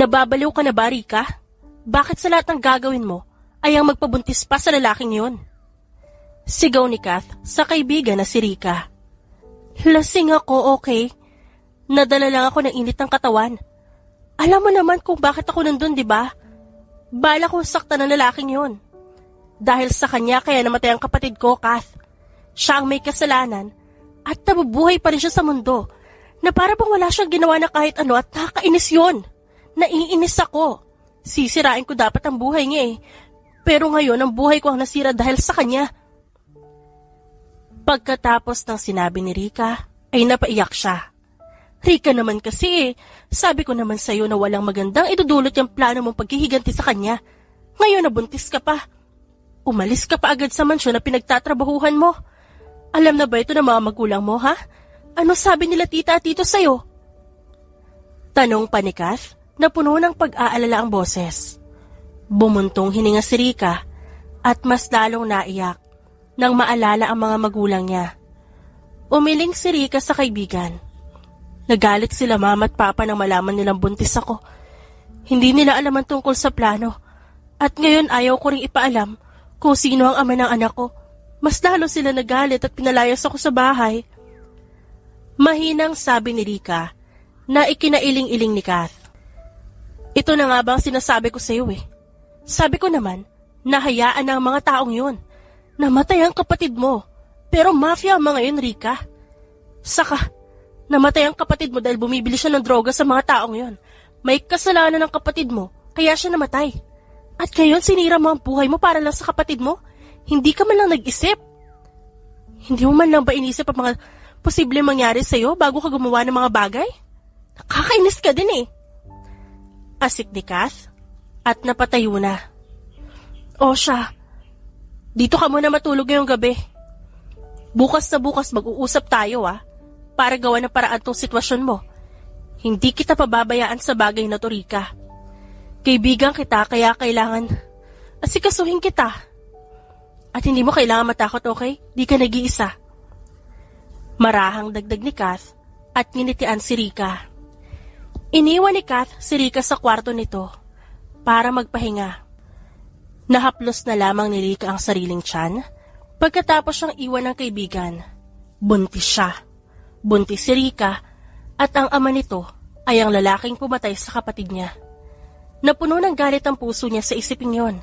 Nababaliw ka na ba, Rika? Bakit sa lahat ng gagawin mo ay ang magpabuntis pa sa lalaking yun? Sigaw ni Kath sa kaibigan na si Rika. Lasing ako, okay? Nadala lang ako ng init ng katawan. Alam mo naman kung bakit ako nandun, di ba? Bala kong saktan ng lalaking yun. Dahil sa kanya kaya namatay ang kapatid ko, Kath. Siya ang may kasalanan at nabubuhay pa rin siya sa mundo na para bang wala siyang ginawa na kahit ano at nakakainis yun. Naiinis ako. Sisirain ko dapat ang buhay niya eh. Pero ngayon ang buhay ko ang nasira dahil sa kanya. Pagkatapos ng sinabi ni Rika, ay napaiyak siya. Rika naman kasi eh, sabi ko naman sa'yo na walang magandang idudulot yung plano mong paghihiganti sa kanya. Ngayon nabuntis ka pa. Umalis ka pa agad sa mansyon na pinagtatrabahuhan mo. Alam na ba ito ng mga magulang mo, ha? Ano sabi nila tita at tito sa'yo? Tanong pa ni Kath na puno ng pag-aalala ang boses. Bumuntong hininga si Rika at mas lalong naiyak nang maalala ang mga magulang niya. Umiling si Rika sa kaibigan. Nagalit sila mama at papa nang malaman nilang buntis ako. Hindi nila alam ang tungkol sa plano. At ngayon ayaw ko ring ipaalam kung sino ang ama ng anak ko. Mas lalo sila nagalit at pinalayas ako sa bahay. Mahinang sabi ni Rika na ikinailing-iling ni Kath. Ito na nga ba ang sinasabi ko sa iyo eh. Sabi ko naman, nahayaan na ang mga taong yun. Namatay ang kapatid mo. Pero mafia ang mga yun, Rika. Saka, namatay ang kapatid mo dahil bumibili siya ng droga sa mga taong yun. May kasalanan ng kapatid mo, kaya siya namatay. At ngayon sinira mo ang buhay mo para lang sa kapatid mo? Hindi ka man lang nag-isip. Hindi mo man lang ba inisip ang mga posibleng mangyari sa'yo bago ka gumawa ng mga bagay? Nakakainis ka din eh. Asik ni Kath at napatayo na. O siya, dito ka muna matulog ngayong gabi. Bukas na bukas mag-uusap tayo para gawa ng paraan tong sitwasyon mo. Hindi kita pababayaan sa bagay na to, Rika. Kaibigan kita kaya kailangan asikasuhin kita. At hindi mo kailangan matakot, okay? Di ka nag-iisa. Marahang dagdag ni Kath at nginitian si Rika. Iniwan ni Kath si Rika sa kwarto nito para magpahinga. Nahaplos na lamang ni Rika ang sariling tiyan pagkatapos siyang iwan ng kaibigan. Buntis siya. Buntis si Rika at ang ama nito ay ang lalaking pumatay sa kapatid niya. Napuno ng galit ang puso niya sa isiping yon.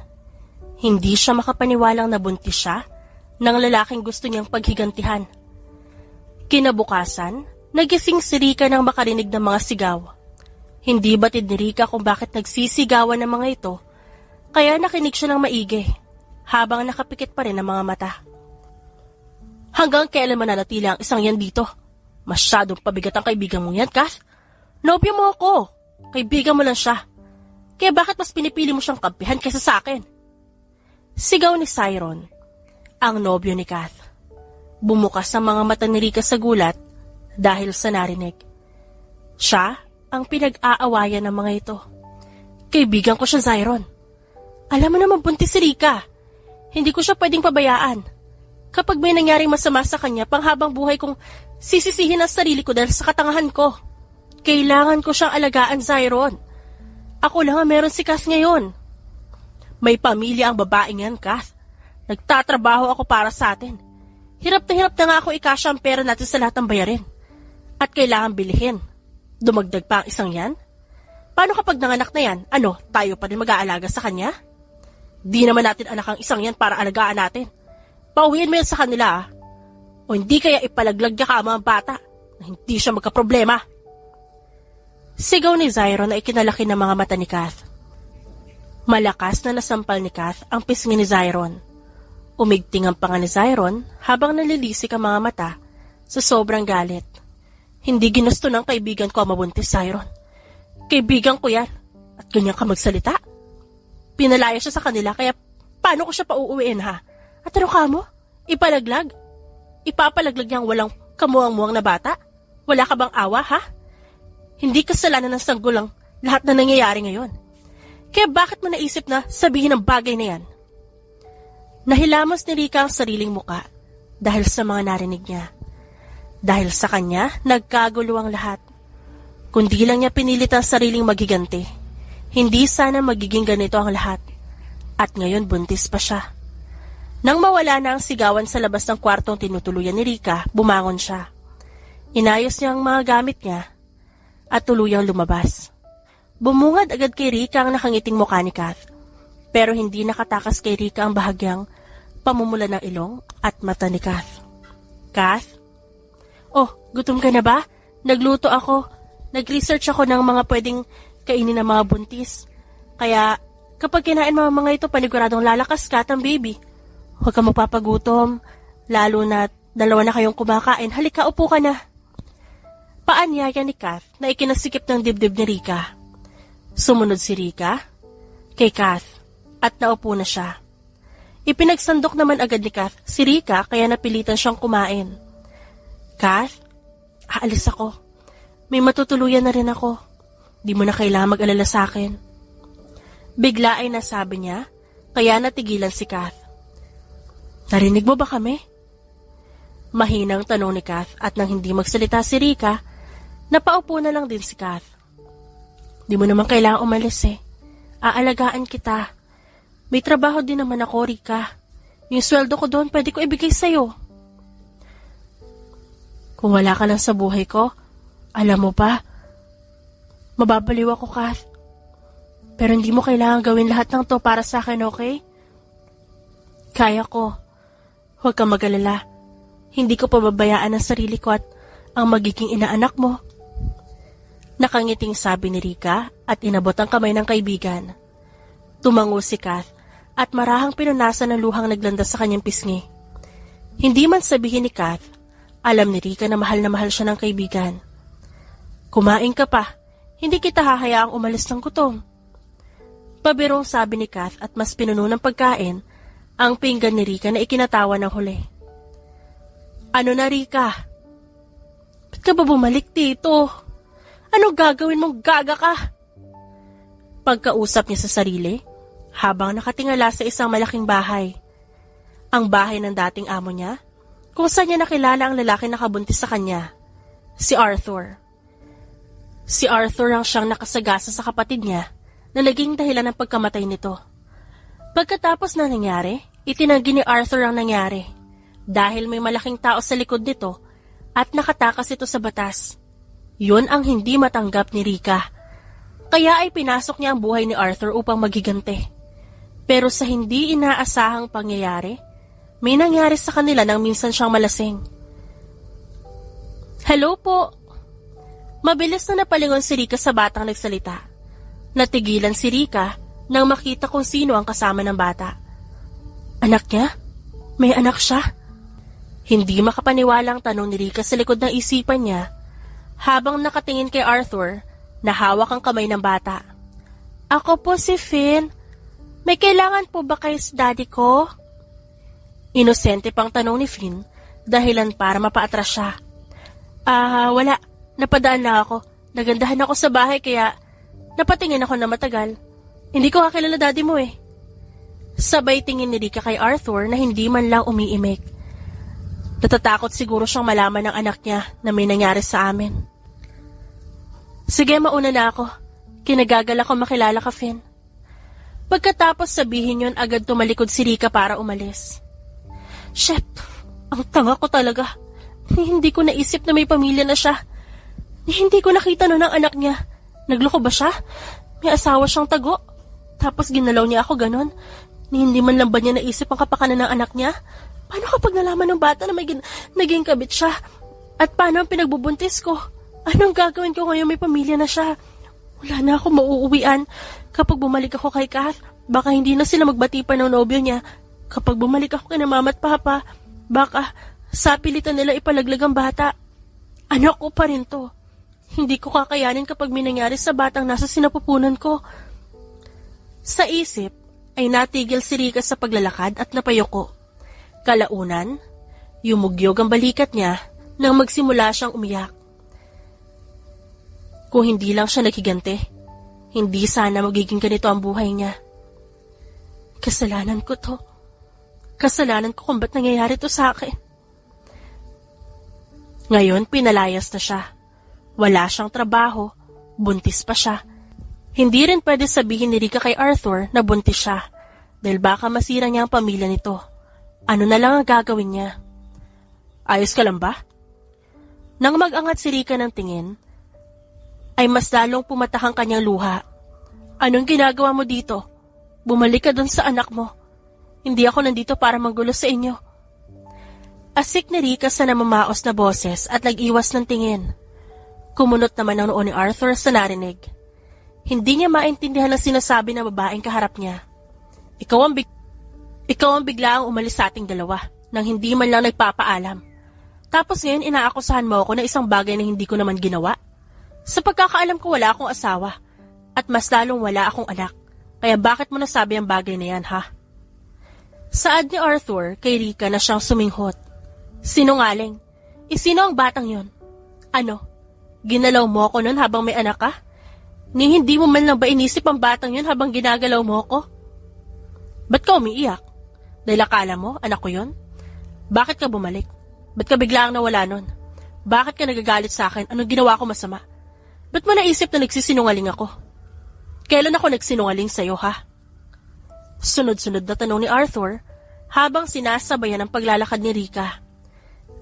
Hindi siya makapaniwalang nabuntis siya ng lalaking gusto niyang paghigantihan. Kinabukasan, nagising si Rika nang makarinig ng mga sigaw. Hindi batid ni Rika kung bakit nagsisigawan ng mga ito, kaya nakinig siya ng maigi, habang nakapikit pa rin ang mga mata. Hanggang kailan mananatili ang isang yan dito? Masyadong pabigat ang kaibigan mo yan, Kath. Nobyo mo ako. Kaibigan mo lang siya. Kaya bakit mas pinipili mo siyang kampihan kaysa sa akin? Sigaw ni Siron, ang nobyo ni Kath. Bumukas ang mga mata ni Rika sa gulat dahil sa narinig. Siya ang pinag-aawayan ng mga ito. Kaibigan ko siya, Siron. Alam mo naman buntis si Rika. Hindi ko siya pwedeng pabayaan. Kapag may nangyaring masama sa kanya, panghabang buhay kong sisisihin ang sarili ko dahil sa katangahan ko. Kailangan ko siyang alagaan, Siron. Ako lang ang meron si Kath ngayon. May pamilya ang babaeng yan, Kath. Nagtatrabaho ako para sa atin. Hirap na nga ako ikasya ang pera natin sa lahat ng bayarin. At kailangan bilihin. Dumagdag pa ang isang yan? Paano kapag nanganak na yan? Ano, tayo pa rin mag-aalaga sa kanya? Di naman natin anak ang isang yan para alagaan natin. Pauwiin mo yan sa kanila O hindi kaya ipalaglag niya ka ang mga bata na hindi siya magkaproblema. Sigaw ni Zyron na ikinalaki ng mga mata ni Kath. Malakas na nasampal ni Kath ang pisngi ni Zyron. Umigting ang panga ni Zyron habang nalilisik ang mga mata sa sobrang galit. Hindi ginusto ng kaibigan ko ang mabuntis, Zyron. Kaibigan ko yan at ganyan ka magsalita. Pinalaya siya sa kanila kaya paano ko siya pauuwiin ha? At ano ka mo? Ipalaglag? Ipapalaglag niyang walang kamuang-muang na bata? Wala ka bang awa ha? Hindi kasalanan ng sanggulang lahat na nangyayari ngayon. Kaya bakit mo naisip na sabihin ang bagay na yan? Nahilamos ni Rika ang sariling muka dahil sa mga narinig niya. Dahil sa kanya, nagkagulo ang lahat. Kundi lang niya pinilit ang sariling magiganti. Hindi sana magiging ganito ang lahat. At ngayon buntis pa siya. Nang mawala na ang sigawan sa labas ng kwartong tinutuluyan ni Rika, bumangon siya. Inayos niya ang mga gamit niya at tuluyang lumabas. Bumungad agad kay Rika ang nakangiting mukha ni Kath. Pero hindi nakatakas kay Rika ang bahagyang pamumula ng ilong at mata ni Kath. Kath? Oh, gutom ka na ba? Nagluto ako. Nag-research ako ng mga pwedeng kainin ng mga buntis. Kaya kapag kinain mo mga ito, paniguradong lalakas ka at ang baby. Huwag ka mapapagutom, lalo na dalawa na kayong kumakain. Halika, upo ka na. Paanyaya ni Kath na ikinasikip ng dibdib ni Rika. Sumunod si Rika kay Kath at naupo na siya. Ipinagsandok naman agad ni Kath si Rika kaya napilitan siyang kumain. Kath, aalis ako. May matutuluyan na rin ako. Di mo na kailangan mag-alala sa akin. Bigla ay nasabi niya kaya natigilan si Kath. Narinig mo ba kami? Mahinang tanong ni Kath at nang hindi magsalita si Rika, napaupo na lang din si Kath. Di mo naman kailangang umalis eh. Aalagaan kita. May trabaho din naman ako, Rika. Yung sweldo ko doon, pwede ko ibigay sa'yo. Kung wala ka lang sa buhay ko, alam mo pa, mababaliw ako, Kath. Pero hindi mo kailangan gawin lahat ng to para sa akin, okay? Kaya ko. Huwag kang mag-alala. Hindi ko pababayaan ang sarili ko at ang magiging inaanak mo. Nakangiting sabi ni Rika at inabot ang kamay ng kaibigan. Tumango si Kath at marahang pinunasan ng luhang naglandas sa kanyang pisngi. Hindi man sabihin ni Kath, alam ni Rika na mahal siya ng kaibigan. Kumain ka pa, hindi kita hahayaang umalis ng gutom. Pabirong sabi ni Kath at mas pinuno ng pagkain ang pinggan ni Rika na ikinatawa ng huli. Ano na, Rika? Ba't ka ba bumalik dito? Ano gagawin mong gaga ka? Pagkausap niya sa sarili, habang nakatingala sa isang malaking bahay. Ang bahay ng dating amo niya, kung saan niya nakilala ang lalaki na nakabuntis sa kanya, si Arthur. Si Arthur ang siyang nakasagasa sa kapatid niya na naging dahilan ng pagkamatay nito. Pagkatapos na nangyari, itinanggi ni Arthur ang nangyari dahil may malaking tao sa likod nito at nakatakas ito sa batas. Yun ang hindi matanggap ni Rika. Kaya ay pinasok niya ang buhay ni Arthur upang magigante. Pero sa hindi inaasahang pangyayari, may nangyari sa kanila nang minsan siyang malasing. Hello po! Mabilis na napalingon si Rika sa batang nagsalita. Natigilan si Rika nang makita kung sino ang kasama ng bata. Anak niya? May anak siya? Hindi makapaniwala ang tanong ni Rika sa likod ng isipan niya habang nakatingin kay Arthur na hawak ang kamay ng bata. Ako po si Finn. May kailangan po ba kayo sa daddy ko? Inosente pang tanong ni Finn dahilan para mapaatras siya. Wala. Napadaan na ako. Nagandahan ako sa bahay kaya napatingin ako na matagal. Hindi ko kakilala daddy mo eh. Sabay tingin ni Rika kay Arthur na hindi man lang umiimik. Natatakot siguro siyang malaman ng anak niya na may nangyari sa amin. Sige, mauna na ako. Kinagagal ako makilala ka, Finn. Pagkatapos sabihin yun, agad tumalikod si Rika para umalis. Shit! Ang tanga ko talaga. Hindi ko naisip na may pamilya na siya. Hindi ko nakita noon ang anak niya. Nagloko ba siya? May asawa siyang tago. Tapos ginalaw niya ako ganon. Hindi man lang ba niya naisip ang kapakanan ng anak niya? Paano kapag nalaman ng bata na may naging kabit siya? At paano ang pinagbubuntis ko? Anong gagawin ko ngayon may pamilya na siya? Wala na ako mauuwian. Kapag bumalik ako kay Kath, baka hindi na sila magbati pa ng nobyo niya. Kapag bumalik ako kay mama at papa, baka sa pilitan nila ipalaglag ang bata. Anak ko pa rin to. Hindi ko kakayanin kapag may nangyari sa batang nasa sinapupunan ko. Sa isip, ay natigil si Rika sa paglalakad at napayuko. Kalaunan, yumugyog ang balikat niya nang magsimula siyang umiyak. Kung hindi lang siya naghigante, hindi sana magiging ganito ang buhay niya. Kasalanan ko to. Kasalanan ko kung ba't nangyayari to sa akin. Ngayon, pinalayas na siya. Wala siyang trabaho, buntis pa siya. Hindi rin pwede sabihin ni Rika kay Arthur na buntis siya dahil baka masira niya ang pamilya nito. Ano na lang ang gagawin niya? Ayos ka lang ba? Nang mag-angat si Rika ng tingin, ay mas lalong pumatak ang kanyang luha. Anong ginagawa mo dito? Bumalik ka dun sa anak mo. Hindi ako nandito para manggulo sa inyo. Asik ni Rika sa namamaos na boses at nag-iwas ng tingin. Kumunot naman ang noo ni Arthur sa narinig. Hindi niya maintindihan ang sinasabi ng babaeng kaharap niya. Ikaw ang bigla ang umalis sa ating dalawa nang hindi man lang nagpapaalam. Tapos ngayon inaakusahan mo ako na isang bagay na hindi ko naman ginawa. Sa pagkakaalam ko wala akong asawa at mas lalong wala akong anak. Kaya bakit mo nasabi ang bagay na yan, ha? Saad ni Arthur kay Rika na siyang suminghot. Sinungaling. Sino ang batang yon? Ano? Ginalaw mo ako nun habang may anak ka? Ni hindi mo man lang ba inisip ang batang yun habang ginagalaw mo ako? Ba't ka umiiyak? Dahil akala mo, anak ko yun? Bakit ka bumalik? Ba't ka biglaang nawala nun? Bakit ka nagagalit sa akin? Anong ginawa ko masama? Ba't mo naisip na nagsisinungaling ako? Kailan ako nagsinungaling sa'yo, ha? Sunod-sunod na tanong ni Arthur habang sinasabayan ang paglalakad ni Rika.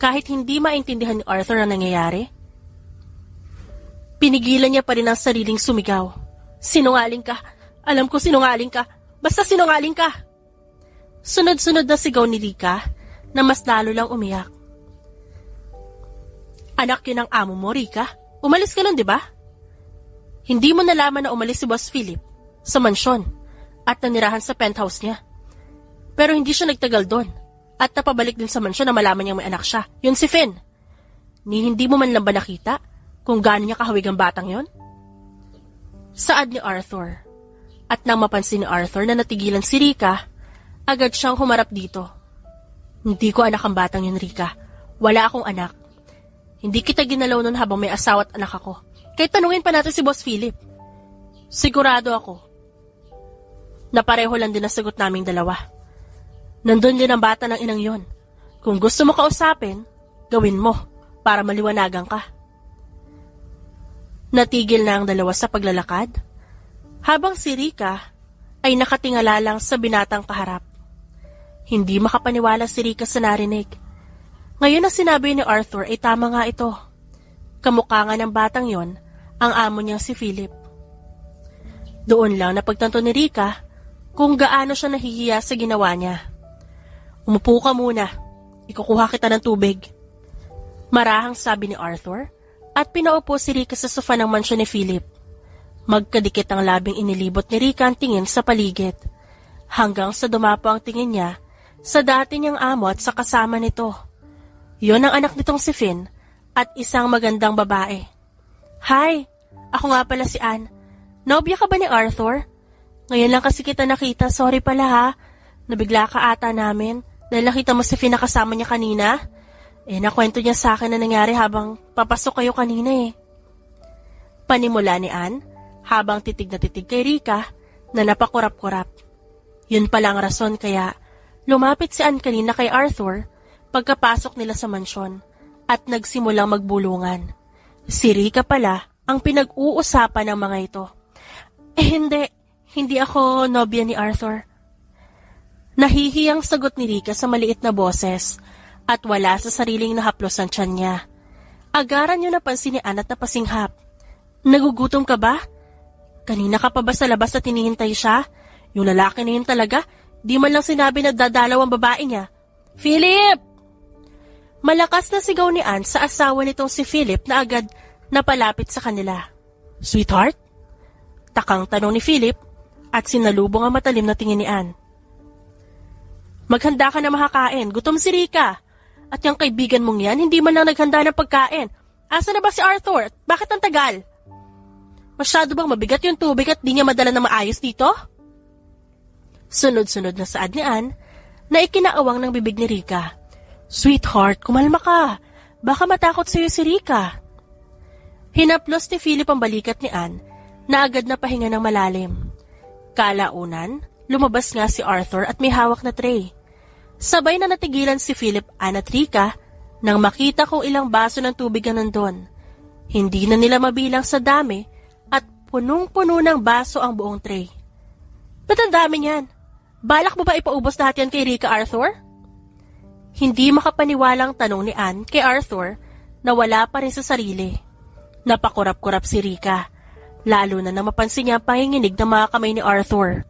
Kahit hindi maintindihan ni Arthur ang nangyayari, pinigilan niya pa rin ang sariling sumigaw. Sinungaling ka. Alam ko sinungaling ka. Basta sinungaling ka. Sunod-sunod na sigaw ni Rika na mas lalo lang umiyak. Anak yun ang amo mo, Rika. Umalis ka nun, di ba? Hindi mo nalaman na umalis si Boss Philip sa mansyon at nanirahan sa penthouse niya. Pero hindi siya nagtagal doon at napabalik din sa mansyon na malaman niyang may anak siya. Yun si Finn. Ni hindi mo man lang ba nakita kung gaano niya kahawig ang batang yon? Saad ni Arthur. At nang mapansin ni Arthur na natigilan si Rika, agad siyang humarap dito. Hindi ko anak ang batang yun, Rika. Wala akong anak. Hindi kita ginalaw nun habang may asawa at anak ako. Kahit tanungin pa natin si Boss Philip. Sigurado ako na pareho lang din ang sagot naming dalawa. Nandun din ang bata ng inang yon. Kung gusto mo kausapin, gawin mo para maliwanagan ka. Natigil na ang dalawa sa paglalakad, habang si Rika ay nakatingala lang sa binatang kaharap. Hindi makapaniwala si Rika sa narinig. Ngayon na sinabi ni Arthur ay tama nga ito. Kamukha nga ng batang yon ang amo niyang si Philip. Doon lang napagtanto ni Rika kung gaano siya nahihiya sa ginawa niya. Umupo ka muna, ikukuha kita ng tubig. Marahang sabi ni Arthur. At pinaupo si Rika sa sofa ng mansyon ni Philip. Magkadikit ang labing inilibot ni Rika ang tingin sa paligid. Hanggang sa dumapo ang tingin niya sa dati niyang amo at sa kasama nito. Yon ang anak nitong si Finn at isang magandang babae. Hi, ako nga pala si Anne. Nobya ka ba ni Arthur? Ngayon lang kasi kita nakita, sorry pala ha. Nabigla ka ata namin dahil nakita mo si Finn na kasama niya kanina. Nakwento niya sa akin na nangyari habang papasok kayo kanina eh. Panimula ni Anne habang titig na titig kay Rika na napakurap-kurap. Yun pala ang rason kaya lumapit si Anne kanina kay Arthur pagkapasok nila sa mansyon at nagsimulang magbulungan. Si Rika pala ang pinag-uusapan ng mga ito. Hindi ako nobya ni Arthur. Nahihiyang sagot ni Rika sa maliit na boses at wala sa sariling nahaplos ang tiyan niya. Agaran niyo napansin ni Anne at napasinghap. Nagugutom ka ba? Kanina ka pa ba sa labas at hinihintay siya? Yung lalaki na yun talaga, di man lang sinabi na dadalaw ang babae niya. Philip! Malakas na sigaw ni Anne sa asawa nitong si Philip na agad napalapit sa kanila. Sweetheart? Takang tanong ni Philip at sinalubong ang matalim na tingin ni Anne. Maghanda ka na makakain, gutom si Rika. At yung kaibigan mong yan, hindi man lang naghanda ng pagkain. Asa na ba si Arthur? Bakit ang tagal? Masyado bang mabigat yung tubig at di niya madala na maayos dito? Sunod-sunod na saad ni Anne na ikinaawang ng bibig ni Rika. Sweetheart, kumalma ka. Baka matakot sa'yo si Rika. Hinaplos ni Philip ang balikat ni Anne na agad na pahinga ng malalim. Kalaunan, lumabas nga si Arthur at may hawak na tray. Sabay na natigilan si Philip, Anne at Rika nang makita kung ilang baso ng tubig ang nandun. Hindi na nila mabilang sa dami at Punong-puno ng baso ang buong tray. Ba't ang dami niyan? Balak mo ba ipaubos lahat yan kay Rika, Arthur? Hindi makapaniwalang tanong ni Anne kay Arthur na wala pa rin sa sarili. Napakurap-kurap si Rika, lalo na nang mapansin niya ang panginginig ng mga kamay ni Arthur.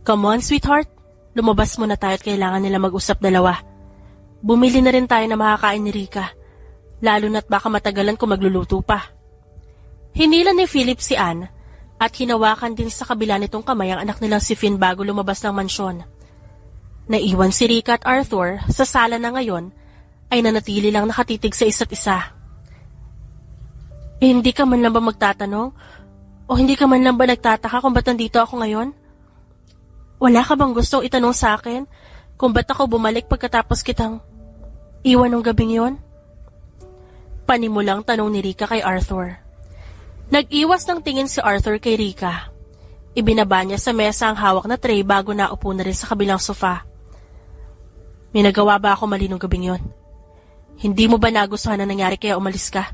Come on, sweetheart. Lumabas muna tayo at kailangan nila mag-usap dalawa. Bumili na rin tayo na makakain ni Rika, lalo na't baka matagalan kung magluluto pa. Hinila ni Philip si Anne at hinawakan din sa kabila nitong kamay ang anak nilang si Finn bago lumabas ng mansyon. Naiwan si Rika at Arthur sa sala na ngayon ay nanatili lang nakatitig sa isa't isa. Hindi ka man lang ba magtatanong? O hindi ka man lang ba nagtataka kung ba't nandito ako ngayon? Wala ka bang gustong itanong sa akin kung ba't ako bumalik pagkatapos kitang iwan ng gabing yon? Panimulang tanong ni Rika kay Arthur. Nag-iwas ng tingin si Arthur kay Rika. Ibinaba niya sa mesa ang hawak na tray bago naupo na rin sa kabilang sofa. May nagawa ba ako mali nung gabing yon? Hindi mo ba nagustuhan ang nangyari kaya umalis ka?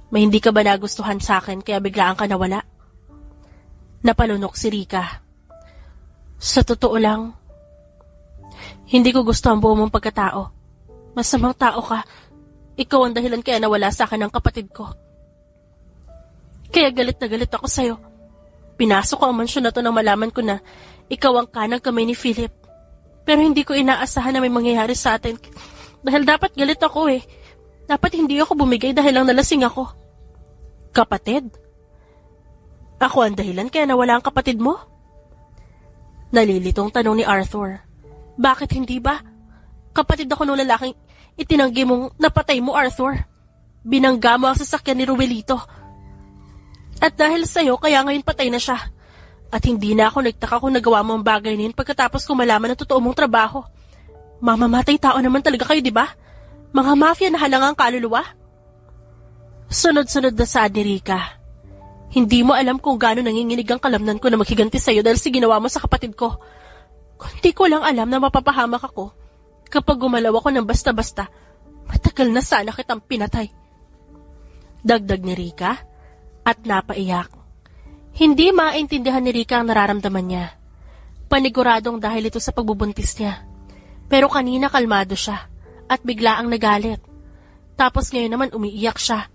May hindi ka ba nagustuhan sa akin kaya biglaan ka nawala? Napalunok si Rika. Sa totoo lang, hindi ko gusto ang buo mong pagkatao. Masamang tao ka. Ikaw ang dahilan kaya nawala sa akin ang kapatid ko. Kaya galit na galit ako sa'yo. Pinasok ko ang mansyon na to nang malaman ko na ikaw ang kanang kamay ni Philip. Pero hindi ko inaasahan na may mangyayari sa atin. Dahil dapat galit ako eh. Dapat hindi ako bumigay dahil lang nalasing ako. Kapatid? Ako ang dahilan kaya nawala ang kapatid mo? Nalilitong tanong ni Arthur. Bakit hindi ba? Kapatid ako nung lalaking itinanggi mong napatay mo, Arthur. Binangga mo ang sasakyan ni Ruelito. At dahil sa'yo, kaya ngayon patay na siya. At hindi na ako nagtaka kung nagawa mo ang bagay na yun pagkatapos kung malaman ang totoo mong trabaho. Mamamatay tao naman talaga kayo, di ba? Mga mafia na halangang kaluluwa. Sunod-sunod na saad ni Rika. Hindi mo alam kung gaano nanginginig ang kalamnan ko na maghiganti sa'yo dahil sa ginawa mo sa kapatid ko. Kundi ko lang alam na mapapahamak ako kapag gumalaw ako ng basta-basta. Matagal na sana kitang pinatay. Dagdag ni Rika at napaiyak. Hindi maintindihan ni Rika ang nararamdaman niya. Paniguradong dahil ito sa pagbubuntis niya. Pero kanina kalmado siya at bigla ang nagalit. Tapos ngayon naman umiiyak siya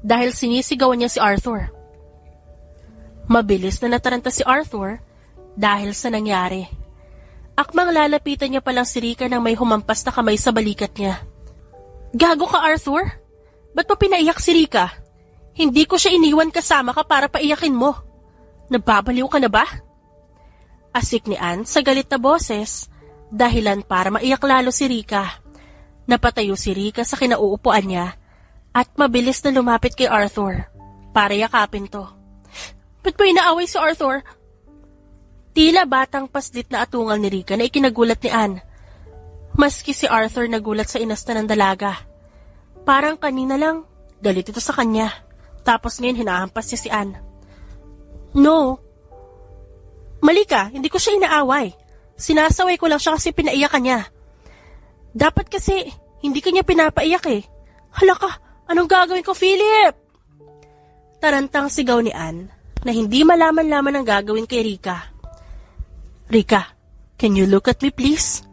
dahil sinisigawan niya si Arthur. Mabilis na nataranta si Arthur dahil sa nangyari. Akmang lalapitan niya palang si Rika nang may humampas na kamay sa balikat niya. Gago ka, Arthur? Ba't mo pinaiyak si Rika? Hindi ko siya iniwan kasama ka para paiyakin mo. Nababaliw ka na ba? Asik ni Anne sa galit na boses, dahilan para maiyak lalo si Rika. Napatayo si Rika sa kinauupuan niya at mabilis na lumapit kay Arthur para yakapin to. Ba't mo inaaway si Arthur? Tila batang paslit na atungal ni Rika na ikinagulat ni Anne. Maski si Arthur nagulat sa inasta ng dalaga. Parang kanina lang, galit ito sa kanya. Tapos ngayon hinahampas niya si Anne. No. Mali ka, hindi ko siya inaaway. Sinasaway ko lang siya kasi pinaiyakan niya. Dapat kasi, hindi ka niya pinapaiyak eh. Hala ka, anong gagawin ko, Philip? Tarantang sigaw ni Anne na hindi malaman-laman ang gagawin kay Rika. Rika, can you look at me please?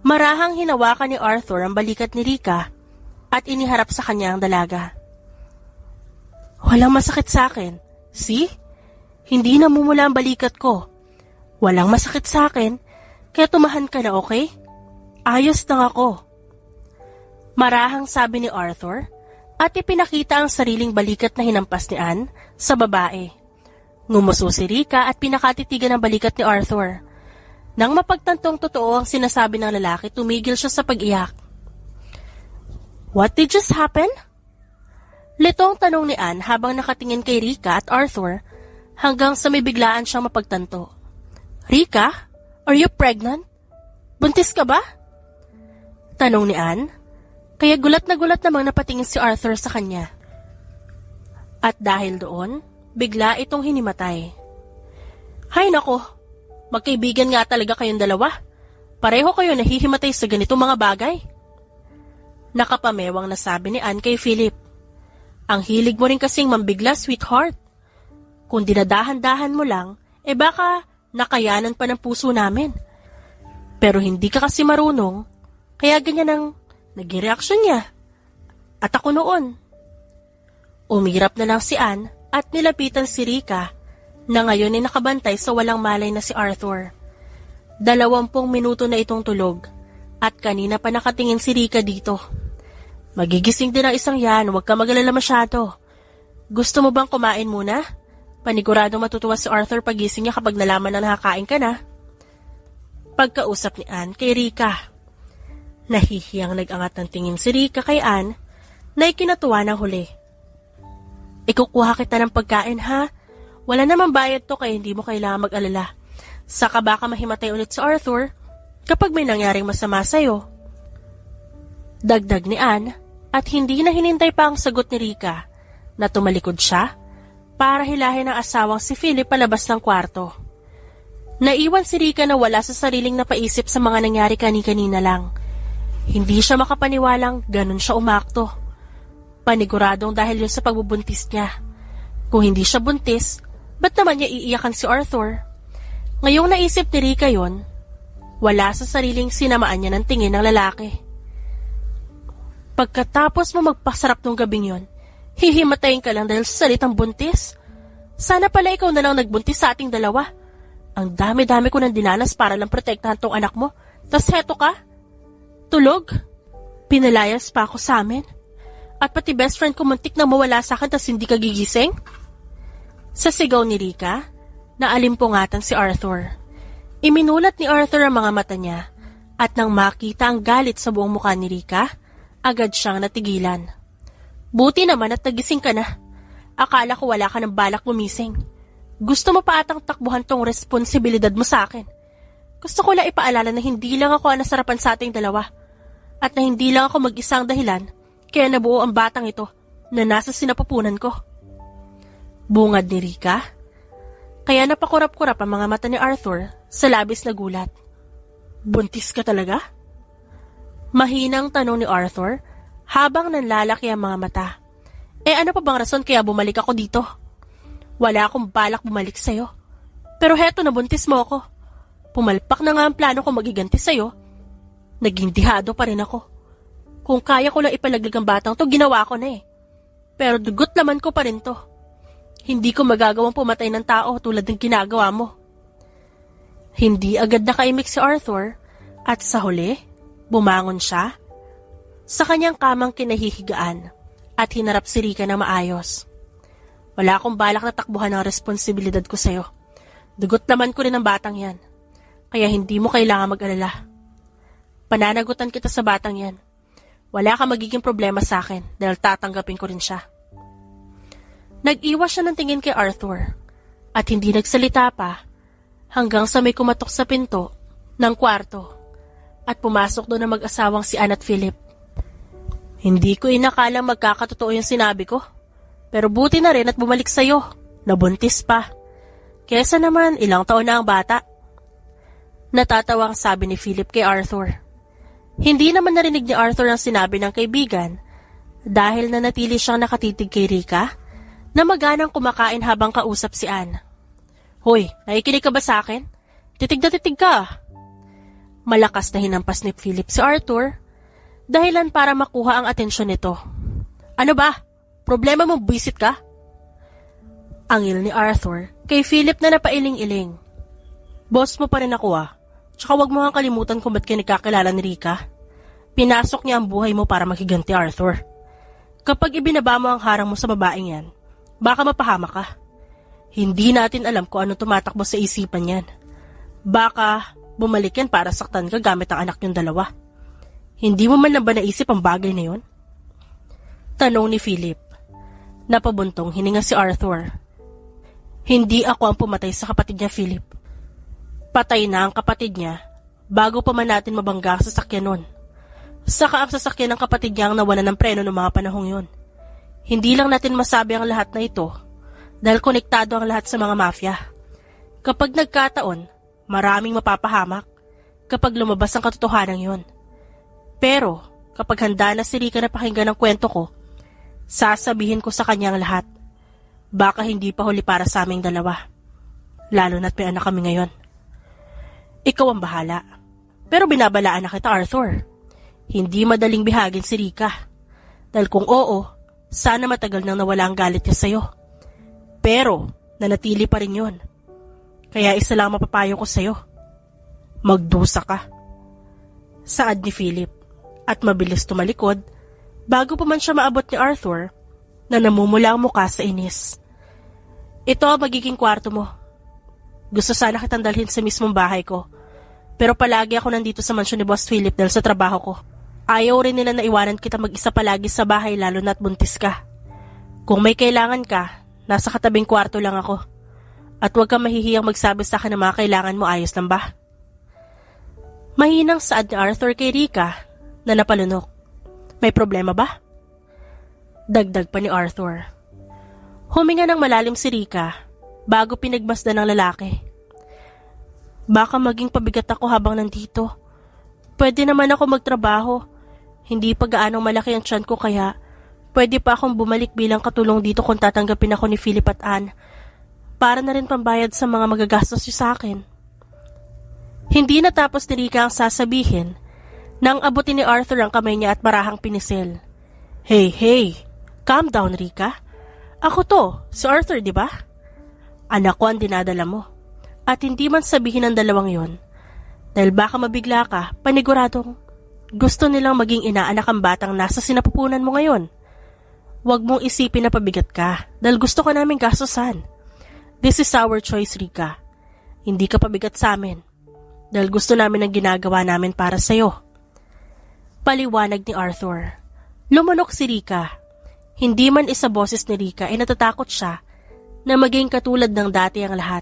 Marahang hinawakan ni Arthur ang balikat ni Rika at iniharap sa kanya ang dalaga. Walang masakit sa akin. See? Hindi namumula ang balikat ko. Walang masakit sa akin, kaya tumahan ka na, okay? Ayos lang ako. Marahang sabi ni Arthur at ipinakita ang sariling balikat na hinampas ni Anne sa babae. Ngumuso si Rika at pinakatitigan ang balikat ni Arthur. Nang mapagtantong totoo ang sinasabi ng lalaki, tumigil siya sa pag-iyak. What did just happen? Litong tanong ni Anne habang nakatingin kay Rika at Arthur hanggang sa may biglaan siyang mapagtanto. Rika, are you pregnant? Buntis ka ba? Tanong ni Anne, kaya gulat namang napatingin si Arthur sa kanya. At dahil doon, bigla itong hinimatay. Hay nako, magkaibigan nga talaga kayong dalawa. Pareho kayo nahihimatay sa ganitong mga bagay. Nakapamewang nasabi ni Anne kay Philip. Ang hilig mo rin kasing mambigla, sweetheart. Kung dinadahan-dahan mo lang, baka nakayanan pa ng puso namin. Pero hindi ka kasi marunong, kaya ganyan ang naging reaksyon niya. At ako noon. Umirap na lang si Anne at nilapitan si Rika na ngayon ay nakabantay sa walang malay na si Arthur. 20 minuto na itong tulog at kanina pa nakatingin si Rika dito. Magigising din ang isang yan, huwag ka mag-alala masyado. Gusto mo bang kumain muna? Paniguradong matutuwa si Arthur pagising niya kapag nalaman na nakakain ka na. Pagkausap ni Anne kay Rika. Nahihiyang nag-angat ng tingin si Rika kay Anne na ikinatuwa ng huli. Ikukuha kita ng pagkain ha? Wala namang bayad to kaya hindi mo kailangan mag-alala. Saka baka mahimatay ulit si Arthur kapag may nangyaring masama sa'yo. Dagdag ni Anne at hindi na hinintay pa ang sagot ni Rika na tumalikod siya para hilahin ang asawang si Philip palabas ng kwarto. Naiwan si Rika na wala sa sariling napaisip sa mga nangyari kani-kanina lang. Hindi siya makapaniwalang ganun siya umakto. Paniguradong dahil yun sa pagbubuntis niya. Kung hindi siya buntis, ba't naman niya iiyakan si Arthur? Ngayong naisip ni Rika yun, wala sa sariling sinamaan niya ng tingin ng lalaki. Pagkatapos mo magpasarap nung gabing yon, hihimatayin ka lang dahil sa salitang buntis? Sana pala ikaw na lang nagbuntis sa ating dalawa. Ang dami-dami ko nang dinanas para lang protektahan tong anak mo. Tas heto ka? Tulog? Pinalayas pa ako sa amin? At pati best friend ko muntik na mawala sa akin tas hindi ka gigising? Sa sigaw ni Rika, naalimpungatan si Arthur. Iminulat ni Arthur ang mga mata niya at nang makita ang galit sa buong mukha ni Rika, agad siyang natigilan. Buti naman at nagising ka na. Akala ko wala ka ng balak bumising. Gusto mo pa atang takbuhan tong responsibilidad mo sa akin. Gusto ko lang ipaalala na hindi lang ako ang nasarapan sa ating dalawa. At na hindi lang ako mag-isang dahilan kaya nabuo ang batang ito na nasa sinapupunan ko. Bungad ni Rika. Kaya napakurap-kurap ang mga mata ni Arthur sa labis na gulat. Buntis ka talaga? Mahinang tanong ni Arthur habang nanlalaki ang mga mata. Ano pa bang rason kaya bumalik ako dito? Wala akong balak bumalik sa'yo. Pero heto nabuntis mo ako. Pumalpak na nga ang plano ko magiganti sa'yo. Naging dihado pa rin ako. Kung kaya ko lang ipalaglag ang batang to, ginawa ko na eh. Pero dugot laman ko pa rin to. Hindi ko magagawang pumatay ng tao tulad ng ginagawa mo. Hindi agad nakaimik si Arthur at sa huli, bumangon siya sa kanyang kamang kinahihigaan at hinarap si Rika na maayos. Wala akong balak na takbuhan ang responsibilidad ko sa'yo. Dugot naman ko rin ang batang yan. Kaya hindi mo kailangan mag-alala. Pananagutan kita sa batang yan. Wala kang magiging problema sa akin dahil tatanggapin ko rin siya. Nag-iwas siya ng tingin kay Arthur at hindi nagsalita pa hanggang sa may kumatok sa pinto ng kwarto at pumasok doon ang mag-asawang si Anne at Philip. Hindi ko inakalang magkakatotoo yung sinabi ko. Pero buti na rin at bumalik sa'yo. Nabuntis pa. Kesa naman ilang taon na ang bata. Natatawang sabi ni Philip kay Arthur. Hindi naman narinig ni Arthur ang sinabi ng kaibigan dahil nanatili siyang nakatitig kay Rika na maganang kumakain habang kausap si Anne. Hoy, nakikinig ka ba sa akin? Titig na titig ka. Malakas na hinampas ni Philip si Arthur dahilan para makuha ang atensyon nito. Ano ba? Problema mo, buwisit ka? Angil ni Arthur kay Philip na napailing-iling. Boss mo pa rin ako ah. Tsaka wag mo kang kalimutan kung ba't ka nakakilala ni Rika. Pinasok niya ang buhay mo para maghiganti, Arthur. Kapag ibinaba mo ang harang mo sa babaeng yan, baka mapahamak ka. Hindi natin alam kung ano tumatakbo sa isipan yan. Baka bumalik yan para saktan ka gamit ang anak niyong dalawa. Hindi mo man lang ba naisip ang bagay na yun? Tanong ni Philip. Napabuntong hininga si Arthur. Hindi ako ang pumatay sa kapatid niya, Philip. Patay na ang kapatid niya bago pa man natin mabangga ang sasakyan nun. Saka ang sasakyan ng kapatid niya ang nawalan ng preno noong mga panahong yun. Hindi lang natin masabi ang lahat na ito dahil konektado ang lahat sa mga mafia. Kapag nagkataon, maraming mapapahamak kapag lumabas ang katotohanan yun. Pero kapag handa na si Rika na pakinggan ang kwento ko, sasabihin ko sa kanya ang lahat. Baka hindi pa huli para sa aming dalawa. Lalo na't may anak kami ngayon. Ikaw ang bahala. Pero binabalaan na kita, Arthur. Hindi madaling bihagin si Rika. Dahil kung oo, sana matagal nang nawala ang galit niya sa'yo. Pero, nanatili pa rin yun. Kaya isa lang mapapayo ko sa'yo. Magdusa ka. Saad ni Philip, at mabilis tumalikod, bago pa man siya maabot ni Arthur, na namumula ang muka sa inis. Ito ang magiging kwarto mo. Gusto sana kitang dalhin sa mismong bahay ko, pero palagi ako nandito sa mansyon ni Boss Philip dahil sa trabaho ko. Ayaw rin nila na iwanan kita mag-isa palagi sa bahay lalo na't buntis ka. Kung may kailangan ka, nasa katabing kwarto lang ako. At huwag kang mahihiyang magsabi sa akin ng mga kailangan mo, ayos lang ba? Mahinang saad ni Arthur kay Rika na napalunok. May problema ba? Dagdag pa ni Arthur. Huminga ng malalim si Rika bago pinagmasdan ng lalaki. Baka maging pabigat ako habang nandito. Pwede naman ako magtrabaho. Hindi pa gaanong malaki ang tiyan ko kaya pwede pa akong bumalik bilang katulong dito kung tatanggapin ako ni Philip at Ann. Para na rin pambayad sa mga magagastos niyo sa akin. Hindi natapos ni Rika ang sasabihin nang abutin ni Arthur ang kamay niya at marahang pinisil. Hey, calm down Rika. Ako to, si Arthur di ba? Anak ko ang dinadala mo. At hindi man sabihin ng dalawang yon. Dahil baka mabigla ka, paniguradong gusto nilang maging inaanak ang batang nasa sinapupunan mo ngayon. Huwag mong isipin na pabigat ka dahil gusto ka namin gastusan. This is our choice, Rika. Hindi ka pabigat sa amin dahil gusto namin ang ginagawa namin para sa'yo. Paliwanag ni Arthur. Lumunok si Rika. Hindi man isa boses ni Rika ay natatakot siya na maging katulad ng dati ang lahat.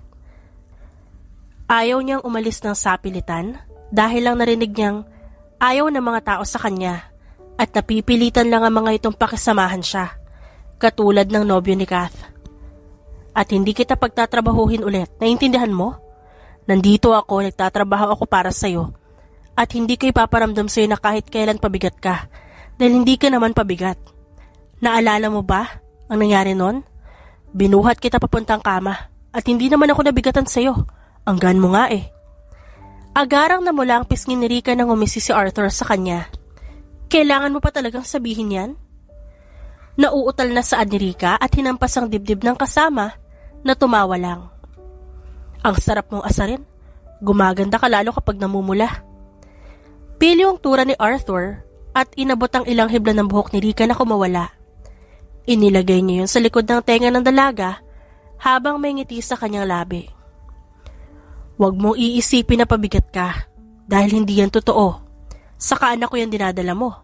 Ayaw niyang umalis ng sapilitan dahil lang narinig niyang ayaw ng mga tao sa kanya at napipilitan lang ang mga itong pakisamahan siya, katulad ng nobyo ni Kath. At hindi kita pagtatrabahuhin ulit, naiintindihan mo? Nandito ako, nagtatrabaho ako para sa'yo. At hindi ko ipaparamdam sa'yo na kahit kailan pabigat ka, dahil hindi ka naman pabigat. Naalala mo ba ang nangyari nun? Binuhat kita papuntang kama, at hindi naman ako nabigatan sa'yo. Ang gan mo nga eh. Agarang namula ang pisngi ni Rika nang umisi si Arthur sa kanya. Kailangan mo pa talagang sabihin yan? Nauutal na saad ni Rika at hinampas ang dibdib ng kasama na tumawa lang. Ang sarap mong asarin. Gumaganda ka lalo kapag namumula. Pilyo ang tura ni Arthur at inabot ang ilang hibla ng buhok ni Rika na kumawala. Inilagay niya yun sa likod ng tenga ng dalaga habang may ngiti sa kanyang labi. Huwag mong iisipin na pabigat ka dahil hindi yan totoo. Saka anak ko yan dinadala mo.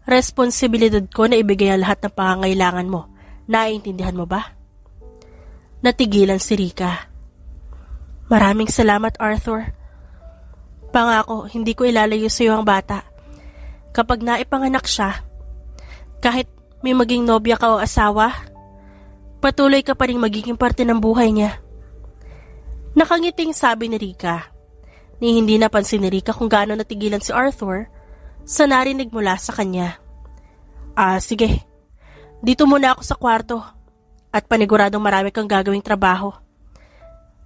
Responsibilidad ko na ibigay ang lahat ng pangangailangan mo. Naiintindihan mo ba? Natigilan si Rika. Maraming salamat, Arthur. Pangako, hindi ko ilalayo sa iyo ang bata. Kapag naipanganak siya, kahit may maging nobya ka o asawa, patuloy ka pa rin magiging parte ng buhay niya. Nakangiting sabi ni Rika. Ni hindi napansin ni Rika kung gaano natigilan si Arthur sa narinig mula sa kanya. Sige. Dito muna ako sa kwarto at paniguradong marami kang gagawing trabaho.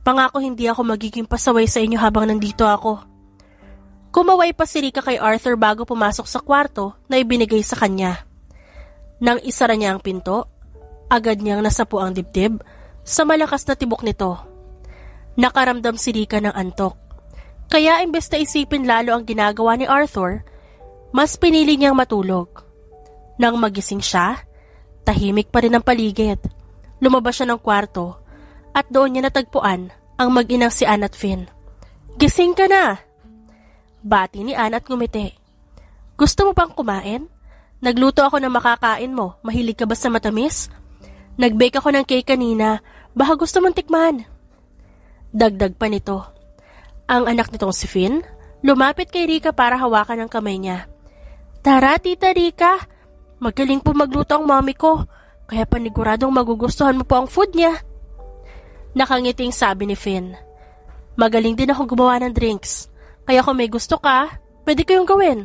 Pangako hindi ako magiging pasaway sa inyo habang nandito ako. Kumaway pa si Rika kay Arthur bago pumasok sa kwarto na ibinigay sa kanya. Nang isara niya ang pinto, agad niyang nasapu ang dibdib sa malakas na tibok nito. Nakaramdam si Rika ng antok. Kaya imbes na isipin lalo ang ginagawa ni Arthur, mas pinili niyang matulog. Nang magising siya, tahimik pa rin ang paligid. Lumabas siya ng kwarto at doon niya natagpuan ang mag-inang si Ann at Finn. Gising ka na! Bati ni Ann at ngumiti. Gusto mo pang kumain? Nagluto ako ng makakain mo. Mahilig ka ba sa matamis? Nag-bake ako ng cake kanina. Baka gusto mong tikman. Dagdag pa nito. Ang anak nitong si Finn, lumapit kay Rika para hawakan ang kamay niya. Tara, Tita Rika. Magaling po magluto ang mommy ko. Kaya paniguradong magugustuhan mo po ang food niya. Nakangiting sabi ni Finn. Magaling din ako gumawa ng drinks. Kaya kung may gusto ka, pwede kayong gawin.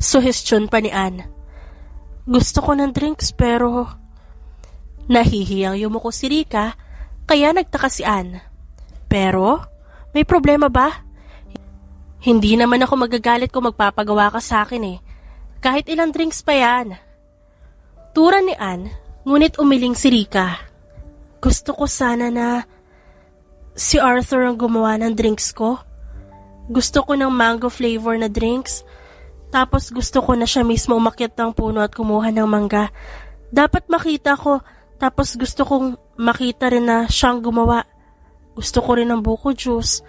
Suhestyon pa ni Ann. Gusto ko ng drinks pero Nahihiyang yumuko si Rika, kaya nagtaka si Ann. Pero, may problema ba? Hindi naman ako magagalit kung magpapagawa ka sa akin eh. Kahit ilang drinks pa yan. Tura ni Ann, ngunit umiling si Rika. Gusto ko sana na si Arthur ang gumawa ng drinks ko. Gusto ko ng mango flavor na drinks. Tapos gusto ko na siya mismo umakyat ng puno at kumuha ng mangga. Dapat makita ko. Tapos gusto kong makita rin na siyang gumawa. Gusto ko rin ng buko juice.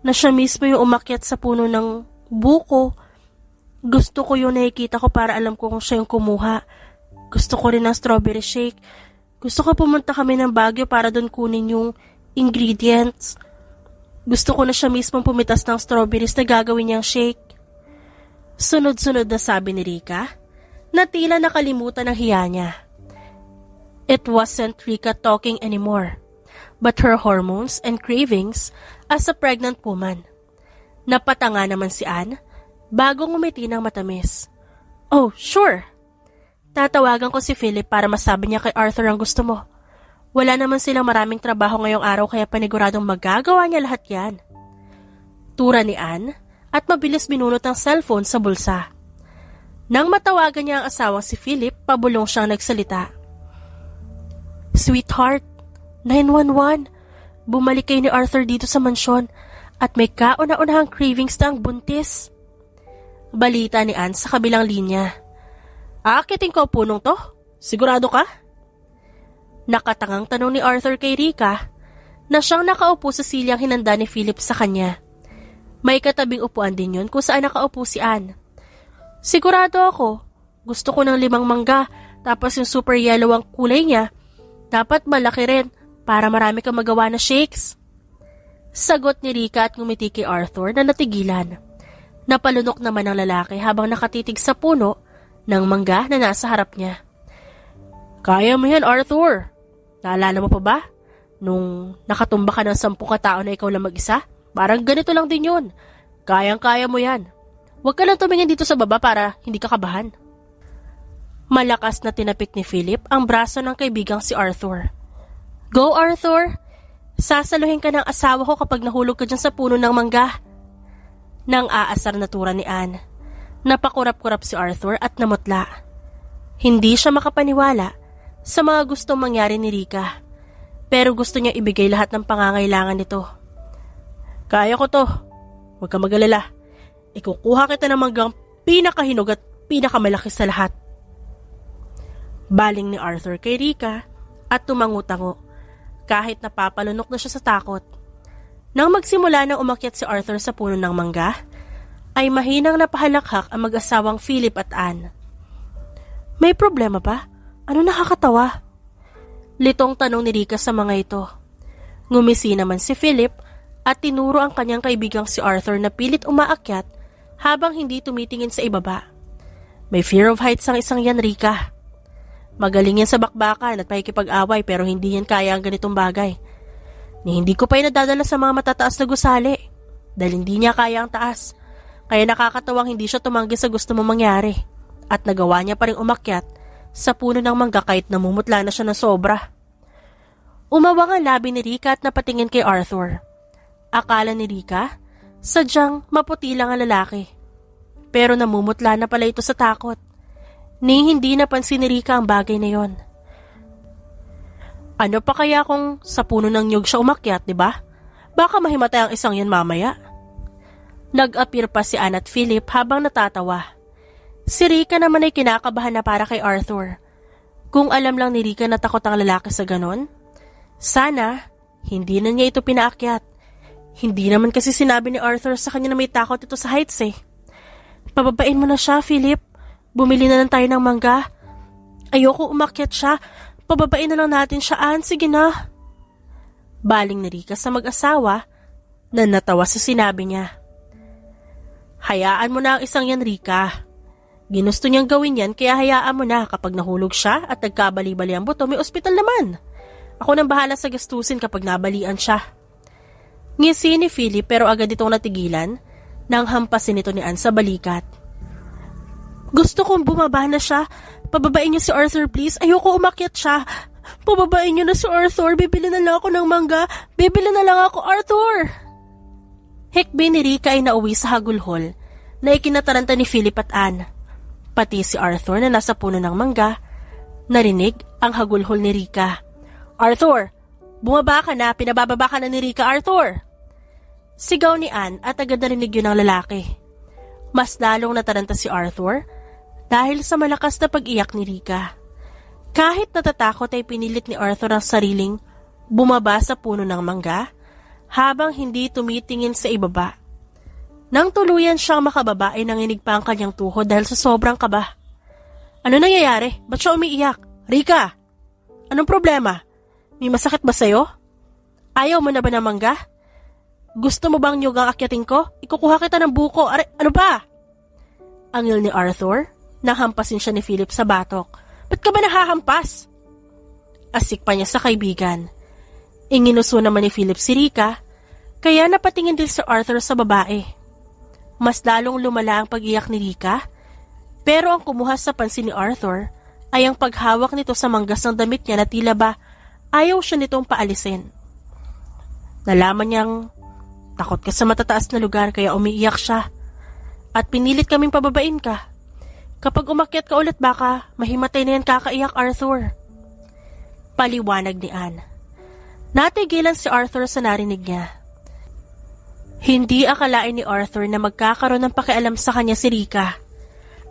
Na siya mismo yung umakyat sa puno ng buko. Gusto ko yung nakikita ko para alam ko kung siya yung kumuha. Gusto ko rin ng strawberry shake. Gusto ko pumunta kami ng Baguio para doon kunin yung ingredients. Gusto ko na siya mismo pumitas ng strawberries na gagawin niyang shake. Sunod-sunod na sabi ni Rika na tila nakalimutan ang hiya niya. It wasn't Rika talking anymore, but her hormones and cravings as a pregnant woman. Napatanga naman si Ann bago ngumiti ng matamis. Oh, sure. Tatawagan ko si Philip para masabi niya kay Arthur ang gusto mo. Wala naman silang maraming trabaho ngayong araw kaya paniguradong magagawa niya lahat yan. Tura ni Ann at mabilis binunot ang cellphone sa bulsa. Nang matawagan niya ang asawang si Philip, pabulong siyang nagsalita. Sweetheart, 911. Bumalik kayo ni Arthur dito sa mansyon at may kauna-unahang cravings na ang buntis. Balita ni Ann sa kabilang linya. Aakitin ko punong to? Sigurado ka? Nakatangang tanong ni Arthur kay Rika na siyang nakaupo sa silyang hinanda ni Philip sa kanya. May katabing upuan din yun kung saan nakaupo si Ann. Sigurado ako. Gusto ko ng 5 mangga tapos yung super yellow ang kulay niya. Dapat malaki rin para marami kang magawa na shakes. Sagot ni Rika at ngumiti kay Arthur na natigilan. Napalunok naman ang lalaki habang nakatitig sa puno ng mangga na nasa harap niya. Kaya mo yan, Arthur. Naalala mo pa ba? Nung nakatumba ka ng 10 katao na ikaw lang mag-isa? Parang ganito lang din yun. Kayang-kaya mo yan. Huwag ka lang tumingin dito sa baba para hindi ka kabahan. Malakas na tinapik ni Philip ang braso ng kaibigang si Arthur. Go, Arthur! Sasaluhin ka ng asawa ko kapag nahulog ka dyan sa puno ng mangga. Nang aasar na tura ni Ann. Napakurap-kurap si Arthur at namutla. Hindi siya makapaniwala sa mga gustong mangyari ni Rika. Pero gusto niya ibigay lahat ng pangangailangan nito. Kaya ko to. Huwag ka mag-alala. Ikukuha kita ng manggang pinakahinog at pinakamalaki sa lahat. Baling ni Arthur kay Rika at tumangu-tango kahit napapalunok na siya sa takot. Nang magsimula nang umakyat si Arthur sa puno ng mangga, ay mahinang napahalakhak ang mag-asawang Philip at Ann. May problema ba? Ano nakakatawa? Litong tanong ni Rika sa mga ito. Ngumisi naman si Philip at tinuro ang kanyang kaibigang si Arthur na pilit umaakyat habang hindi tumitingin sa ibaba. May fear of heights ang isang yan, Rika. Magaling yan sa bakbakan at pakikipag-away pero hindi yan kaya ang ganitong bagay. Ni hindi ko pa nadadala sa mga matataas na gusali dahil hindi niya kaya ang taas. Kaya nakakatawang hindi siya tumanggi sa gusto mong mangyari at nagawa niya pa rin umakyat sa puno ng mangga kahit namumutla na siya ng sobra. Umawang ang labi ni Rika at napatingin kay Arthur. Akala ni Rika, sadyang maputi lang ang lalaki. Pero namumutla na pala ito sa takot. Ni hindi napansin ni Rika ang bagay na yon. Ano pa kaya kung sa puno ng nyug siya umakyat, di ba? Baka mahimatay ang isang yan mamaya. Nag-appear pa si Ann at Philip habang natatawa. Si Rika naman ay kinakabahan na para kay Arthur. Kung alam lang ni Rika na takot ang lalaki sa ganon, sana hindi na niya ito pinaakyat. Hindi naman kasi sinabi ni Arthur sa kanya na may takot ito sa heights eh. Pababain mo na siya, Philip. Bumili na lang tayo ng mangga. Ayoko umakyat siya. Pababain na lang natin siya, Ann. Sige na. Baling ni Rika sa mag-asawa na natawa sa sinabi niya. Hayaan mo na ang isang yan, Rika. Ginusto niyang gawin yan kaya hayaan mo na kapag nahulog siya at nagkabali-bali ang buto, may ospital naman. Ako nang bahala sa gastusin kapag nabalian siya. Ngisi ni Philip pero agad itong natigilan nang hampasin ito ni Ann sa balikat. Gusto kong bumaba na siya. Pababain niyo si Arthur please. Ayoko umakyat siya. Pababain niyo na si Arthur. Bibili na lang ako ng mangga. Bibili na lang ako, Arthur. Hikbi ni Rika ay nauwi sa hagulhol na ikinataranta ni Philip at Anne. Pati si Arthur na nasa puno ng mangga, narinig ang hagulhol ni Rika. Arthur, bumaba ka na, pinabababa ka na ni Rika, Arthur. Sigaw ni Anne at agad narinig yun ng lalaki. Mas lalong nataranta si Arthur dahil sa malakas na pag-iyak ni Rika. Kahit natatakot ay pinilit ni Arthur ang sariling bumaba sa puno ng mangga habang hindi tumitingin sa ibaba. Nang tuluyan siyang makababa ay nanginig pa ang kanyang tuhod dahil sa sobrang kaba. Ano nangyayari? Ba't siya umiiyak? Rika, anong problema? May masakit ba sa'yo? Ayaw mo na ba ng mangga? Gusto mo bang niyog ang akyatin ko? Ikukuha kita ng buko. Ano ba? Angil ni Arthur, nahampasin siya ni Philip sa batok. Ba't ka ba nahahampas? Asik pa niya sa kaibigan. Inginuso naman ni Philip si Rika, kaya napatingin din si Arthur sa babae. Mas lalong lumala ang pag-iyak ni Rika, pero ang kumuha sa pansin ni Arthur ay ang paghawak nito sa manggas ng damit niya na tila ba ayaw siya nitong paalisin. Nalaman niyang takot ka sa matataas na lugar kaya umiiyak siya at pinilit kaming pababain ka. Kapag umakyat ka ulit baka mahimatay na yan kakaiyak, Arthur. Paliwanag ni Anne. Natigilan si Arthur sa narinig niya. Hindi akalain ni Arthur na magkakaroon ng pakialam sa kanya si Rika.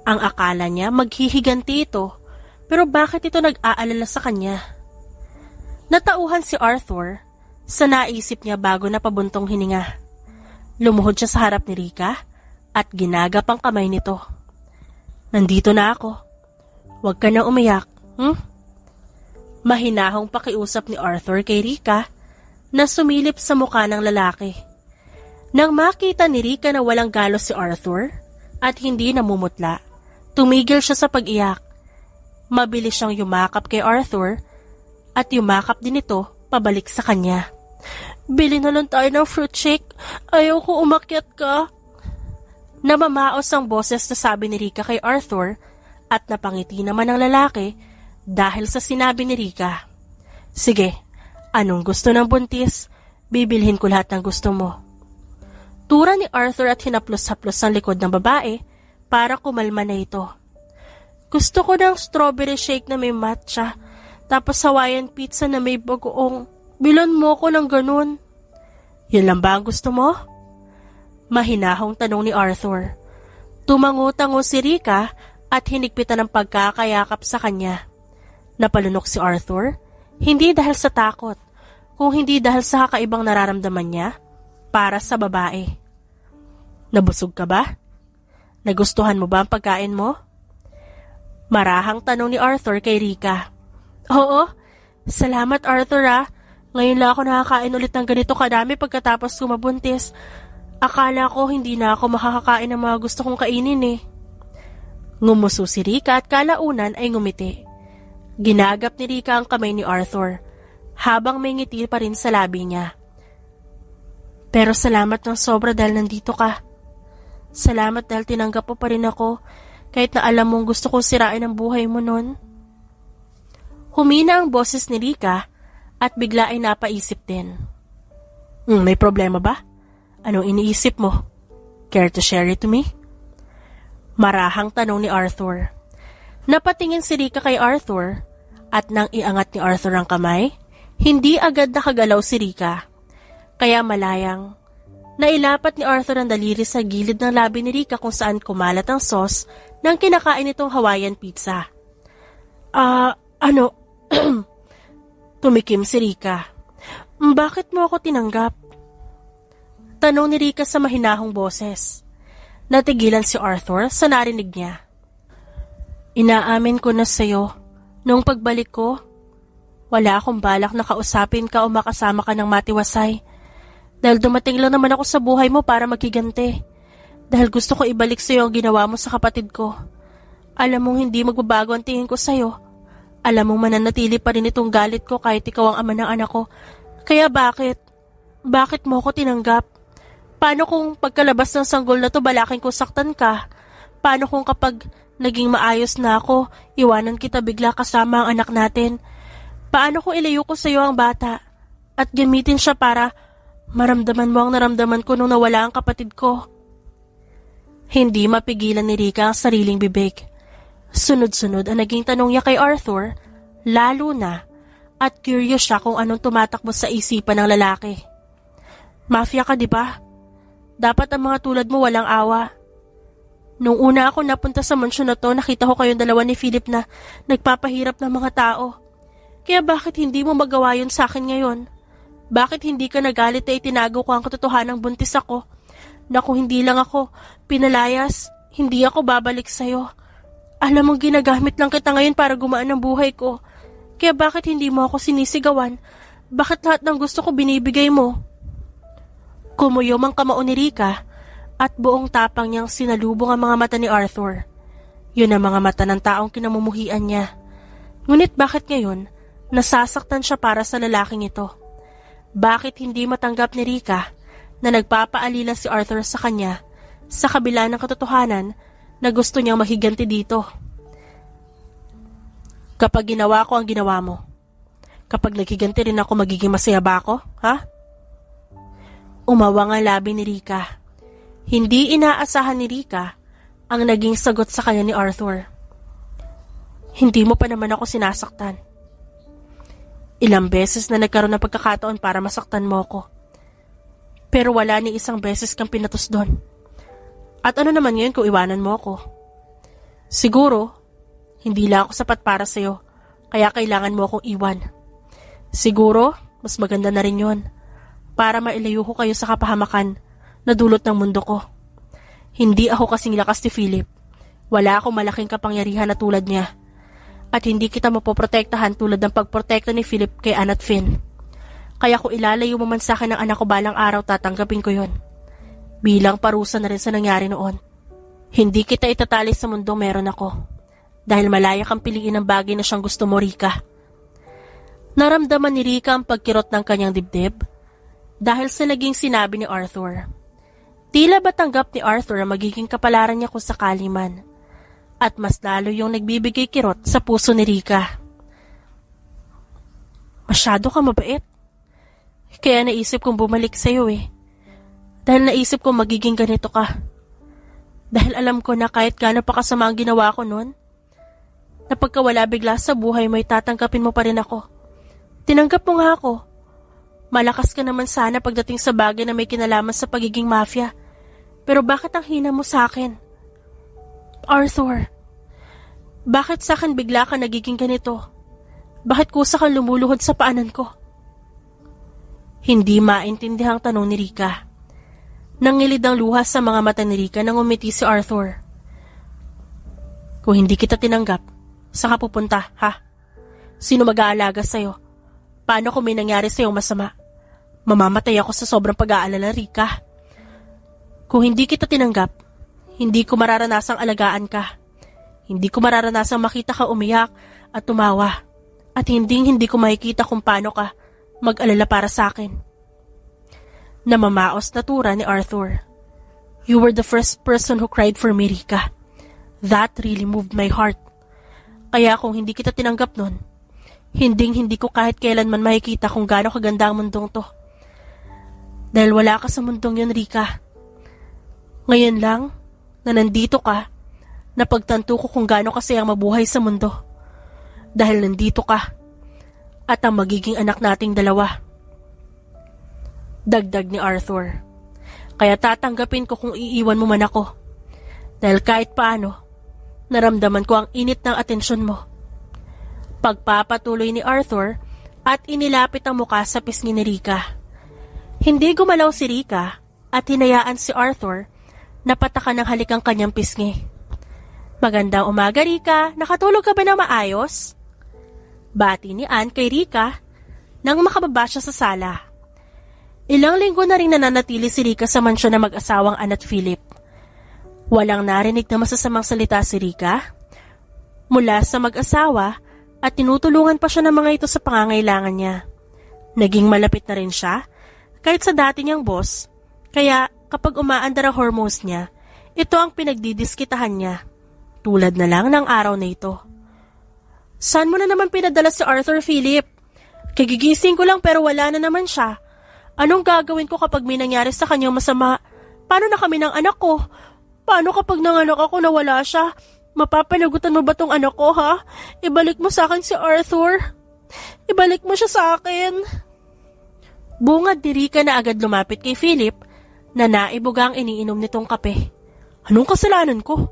Ang akala niya maghihiganti ito, pero bakit ito nag-aalala sa kanya? Natauhan si Arthur sa naisip niya bago napabuntong hininga. Lumuhod siya sa harap ni Rika at ginagap ang kamay nito. Nandito na ako. Huwag ka na umiyak, Mahinahong pakiusap ni Arthur kay Rika na sumilip sa mukha ng lalaki. Nang makita ni Rika na walang galos si Arthur at hindi namumutla, tumigil siya sa pag-iyak. Mabilis siyang yumakap kay Arthur at yumakap din ito pabalik sa kanya. Bili na lang tayo ng fruit shake. Ayaw ko umakyat ka. Namamaos ang boses na sabi ni Rika kay Arthur at napangiti naman ang lalaki dahil sa sinabi ni Rika. Sige, anong gusto ng buntis? Bibilhin ko lahat ng gusto mo. Tura ni Arthur at hinaplos-haplos ang likod ng babae para kumalma na ito. Gusto ko ng strawberry shake na may matcha, tapos Hawaiian pizza na may bagoong. Bilan mo ko ng ganun. Yan lang ba ang gusto mo? Mahinahong tanong ni Arthur. Tumango-tango si Rika at hinigpitan ng pagkakayakap sa kanya. Napalunok si Arthur, hindi dahil sa takot, kung hindi dahil sa kakaibang nararamdaman niya para sa babae. Nabusog ka ba? Nagustuhan mo ba ang pagkain mo? Marahang tanong ni Arthur kay Rika. Oo, salamat Arthur . Ngayon lang ako nakakain ulit ng ganito kadami pagkatapos kumabuntis. Akala ko hindi na ako makakakain ng mga gusto kong kainin . Ngumuso si Rika at kalaunan ay ngumiti. Ginagap ni Rika ang kamay ni Arthur habang may ngiti pa rin sa labi niya. Pero salamat ng sobra dahil nandito ka. Salamat dahil tinanggap mo pa rin ako kahit na alam mong gusto kong sirain ang buhay mo nun. Humina ang boses ni Rika at bigla ay napaisip din. May problema ba? Anong iniisip mo? Care to share it to me? Marahang tanong ni Arthur. Napatingin si Rika kay Arthur at nang iangat ni Arthur ang kamay, hindi agad nakagalaw si Rika. Kaya malayang, nailapat ni Arthur ang daliri sa gilid ng labi ni Rika kung saan kumalat ang sauce ng kinakain nitong Hawaiian pizza. Tumikim si Rika. Bakit mo ako tinanggap? Tanong ni Rika sa mahinahong boses. Natigilan si Arthur sa narinig niya. Inaamin ko na sa'yo, nung pagbalik ko, wala akong balak na kausapin ka o makasama ka ng matiwasay. Dahil dumating lang naman ako sa buhay mo para maghiganti. Dahil gusto ko ibalik sa'yo ang ginawa mo sa kapatid ko. Alam mong hindi magbabago ang tingin ko sa'yo. Alam mong mananatili pa rin itong galit ko kahit ikaw ang ama ng anak ko. Kaya bakit? Bakit mo ako tinanggap? Paano kung pagkalabas ng sanggol na to balaking ko saktan ka? Paano kung kapag naging maayos na ako, iwanan kita bigla kasama ang anak natin? Paano kung ilayo ko sa iyo ang bata at gamitin siya para maramdaman mo ang naramdaman ko nung nawala ang kapatid ko? Hindi mapigilan ni Rika ang sariling bibig. Sunod-sunod ang naging tanong niya kay Arthur, lalo na at curious siya kung anong tumatakbo sa isipan ng lalaki. Mafia ka, di ba? Dapat ang mga tulad mo walang awa. Nung una ako napunta sa mansyon na to, nakita ko kayong dalawa ni Philip na nagpapahirap ng mga tao. Kaya bakit hindi mo magawa yun sa akin ngayon? Bakit hindi ka nagalit na itinago ko ang katotohanang buntis ako? Na kung hindi lang ako pinalayas, hindi ako babalik sa'yo. Alam mong ginagamit lang kita ngayon para gumaan ang buhay ko. Kaya bakit hindi mo ako sinisigawan? Bakit lahat ng gusto ko binibigay mo? Kumuyom ang kamao ni Rika at buong tapang niyang sinalubong ang mga mata ni Arthur. Yun ang mga mata ng taong kinamumuhian niya. Ngunit bakit ngayon nasasaktan siya para sa lalaking ito? Bakit hindi matanggap ni Rika na nagpapaalila si Arthur sa kanya sa kabila ng katotohanan na gusto niyang mahiganti dito? Kapag ginawa ko ang ginawa mo, kapag naghiganti rin ako, magiging masaya ba ako, ha? Umawang ang labi ni Rika. Hindi inaasahan ni Rika ang naging sagot sa kanya ni Arthur. Hindi mo pa naman ako sinasaktan. Ilang beses na nagkaroon ng pagkakataon para masaktan mo ako. Pero wala ni isang beses kang pinatos doon. At ano naman ngayon kung iwanan mo ako? Siguro, hindi lang ako sapat para sa'yo, kaya kailangan mo akong iwan. Siguro, mas maganda na rin yun, para mailayo ko kayo sa kapahamakan na dulot ng mundo ko. Hindi ako kasing lakas ni Philip. Wala akong malaking kapangyarihan na tulad niya. At hindi kita mapoprotektahan tulad ng pagprotekta ni Philip kay Ann at Finn. Kaya kung ilalayo mo man sa akin ng anak ko balang araw, tatanggapin ko yon. Bilang parusa na rin sa nangyari noon. Hindi kita itatali sa mundong meron ako. Dahil malaya kang piliin ang bagay na siyang gusto mo, Rika. Naramdaman ni Rika ang pagkirot ng kanyang dibdib dahil sa naging sinabi ni Arthur. Tila ba tanggap ni Arthur ang magiging kapalaran niya kung sakali man. At mas lalo yung nagbibigay kirot sa puso ni Rika. Masyado ka mabait. Kaya naisip kong bumalik sa'yo eh. Dahil naisip kong magiging ganito ka. Dahil alam ko na kahit gaano pa kasama ang ginawa ko noon, na pagkawala bigla sa buhay mo'y tatanggapin mo pa rin ako. Tinanggap mo nga ako. Malakas ka naman sana pagdating sa bagay na may kinalaman sa pagiging mafia. Pero bakit ang hina mo sa akin? Arthur, bakit sa akin bigla ka nagiging ganito? Bakit kusa kang lumuluhod sa paanan ko? Hindi maintindihang tanong ni Rika. Nangilid ang luha sa mga mata ni Rika nang umiti si Arthur. Kung hindi kita tinanggap, saan ka pupunta, ha? Sino mag-aalaga sa'yo? Paano kung may nangyari sa'yo masama? Mamamatay ako sa sobrang pag-aalala, Rika. Kung hindi kita tinanggap, hindi ko mararanasang alagaan ka. Hindi ko mararanasang makita ka umiyak at tumawa. At hindi ko makikita kung paano ka mag-alala para sa akin. Namamaos na tura ni Arthur. You were the first person who cried for me, Rika. That really moved my heart. Kaya kung hindi kita tinanggap nun, hindi ko kahit kailanman makikita kung gaano kaganda ang mundong to. Dahil wala ka sa mundong yun, Rika. Ngayon lang, na nandito ka, napagtanto ko kung gaano kasayang mabuhay sa mundo. Dahil nandito ka, at ang magiging anak nating dalawa. Dagdag ni Arthur. Kaya tatanggapin ko kung iiwan mo man ako. Dahil kahit paano, naramdaman ko ang init ng atensyon mo. Pagpapatuloy ni Arthur at inilapit ang muka sa pisngi ni Rika. Hindi gumalaw si Rika at hinayaan si Arthur na patakan ng halik ang kanyang pisngi. Magandang umaga, Rika. Nakatulog ka ba na maayos? Bati ni Ann kay Rika nang makababa siya sa sala. Ilang linggo na rin nananatili si Rika sa mansyon na mag-asawang Ann at Philip. Walang narinig na masasamang salita si Rika mula sa mag-asawa at tinutulungan pa siya ng mga ito sa pangangailangan niya. Naging malapit na rin siya kahit sa dati niyang boss, kaya kapag umaandar ang hormones niya, ito ang pinagdidiskitahan niya, tulad na lang ng araw na ito. Saan mo na naman pinadala si Arthur, Philip? Kagigising ko lang pero wala na naman siya. Anong gagawin ko kapag may nangyari sa kanyang masama? Paano na kami ng anak ko? Paano kapag nanganak ako na wala siya? Mapapanagutan mo ba tong anak ko, ha? Ibalik mo sa akin si Arthur. Ibalik mo siya sa akin. Bungad ni Rika na agad lumapit kay Philip na naibuga ang iniinom nitong kape. Anong kasalanan ko?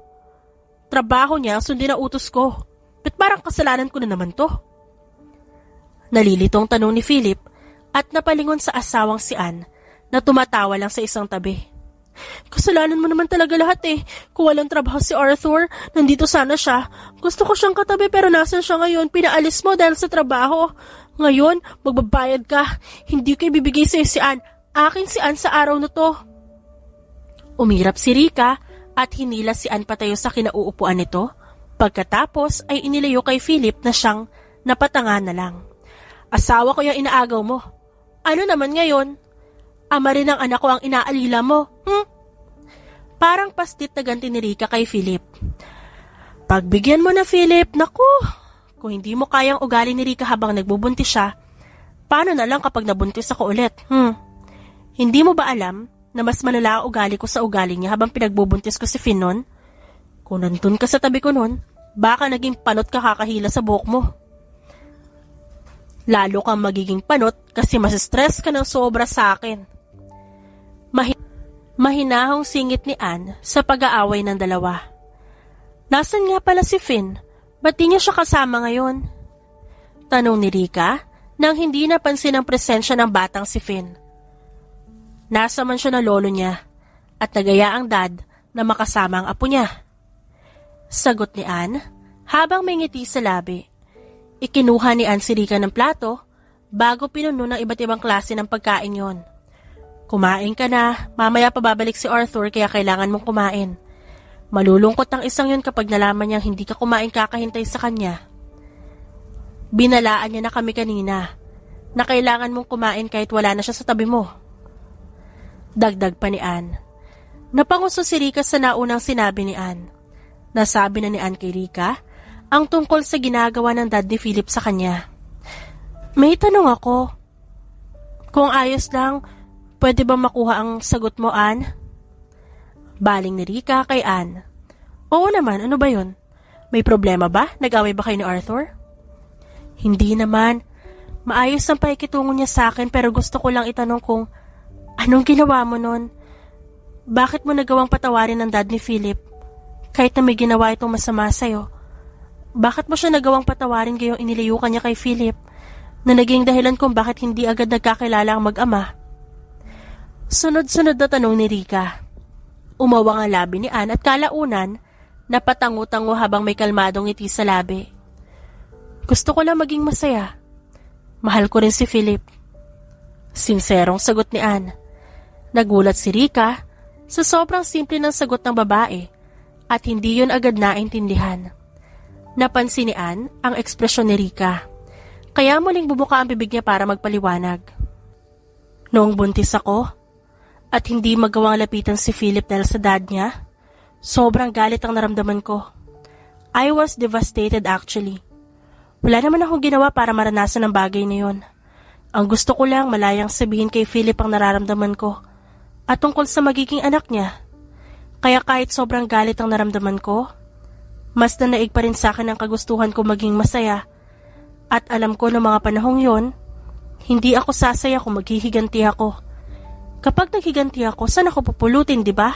Trabaho niya ang sundin na utos ko. Ba't parang kasalanan ko na naman to? Nalilitong tanong ni Philip at napalingon sa asawang si Anne na tumatawa lang sa isang tabi. Kasalanan mo naman talaga lahat eh. Kung walang trabaho si Arthur, nandito sana siya. Gusto ko siyang katabi pero nasan siya ngayon? Pinaalis mo dahil sa trabaho. Ngayon, magbabayad ka. Hindi ko ibibigay sa'yo si Anne. Akin si Anne sa araw na to. Umirap si Rika at hinila si Anne patayo sa kinauupuan nito. Pagkatapos ay inilayo kay Philip na siyang napatanga na lang. Asawa ko yung inaagaw mo. Ano naman ngayon? Ama rin ang anak ko ang inaalila mo. Parang pastit na ganti ni Rika kay Philip. Pagbigyan mo na, Philip. Naku, kung hindi mo kayang ugali ni Rika habang nagbubuntis siya, paano na lang kapag nabuntis ako ulit? Hindi mo ba alam na mas malala ang ugali ko sa ugali niya habang pinagbubuntis ko si Finn nun? Kung nandun ka sa tabi ko nun, baka naging panot ka kakahila sa buhok mo. Lalo kang magiging panot kasi mas-stress ka ng sobra sa akin. Mahinahong singit ni Anne sa pag-aaway ng dalawa. Nasaan nga pala si Finn? Ba't di niya siya kasama ngayon? Tanong ni Rika nang hindi napansin ang presensya ng batang si Finn. Nasa man siya ng lolo niya at nagaya ang dad na makasama ang apo niya. Sagot ni Anne habang may ngiti sa labi. Ikinuha ni Anne si Rika ng plato bago pinuno ng iba't ibang klase ng pagkain yon. Kumain ka na, mamaya pa babalik si Arthur kaya kailangan mong kumain. Malulungkot ang isang yun kapag nalaman niyang hindi ka kumain kakahintay sa kanya. Binalaan niya na kami kanina na kailangan mong kumain kahit wala na siya sa tabi mo. Dagdag pa ni Anne. Napanguso si Rika sa naunang sinabi ni Anne. Nasabi na ni Anne kay Rika ang tungkol sa ginagawa ng dad ni Philip sa kanya. May tanong ako. Kung ayos lang, pwede ba makuha ang sagot mo, Anne? Baling ni Rika kay Anne. Oo naman, ano ba yun? May problema ba? Nag-away ba kayo ni Arthur? Hindi naman. Maayos ang pakikitungo niya sa akin pero gusto ko lang itanong kung anong ginawa mo nun? Bakit mo nagawang patawarin ng dad ni Philip? Kahit na may ginawa itong masama sa'yo. Bakit mo siya nagawang patawarin gayong inilayo ka niya kay Philip na naging dahilan kung bakit hindi agad nagkakilala ang mag-ama? Sunod-sunod na tanong ni Rika. Umawang ang labi ni Anne at kalaunan na patango-tango habang may kalmadong ngiti sa labi. Gusto ko lang maging masaya. Mahal ko rin si Philip. Sinserong sagot ni Anne. Nagulat si Rika sa sobrang simple ng sagot ng babae at hindi yun agad naintindihan. Napansin ni Anne ang ekspresyon ni Rika. Kaya muling bubuka ang bibig niya para magpaliwanag. Noong buntis ako, at hindi magawang lapitan si Philip dahil sa dad niya, sobrang galit ang naramdaman ko. I was devastated actually. Wala naman akong ginawa para maranasan ang bagay na yun. Ang gusto ko lang malayang sabihin kay Philip ang nararamdaman ko at tungkol sa magiging anak niya. Kaya kahit sobrang galit ang naramdaman ko, mas nanaig pa rin sa akin ang kagustuhan ko maging masaya. At alam ko noong mga panahong yon, hindi ako sasaya kung maghihiganti ako. Kapag naghiganti ako, saan ako pupulutin, di ba?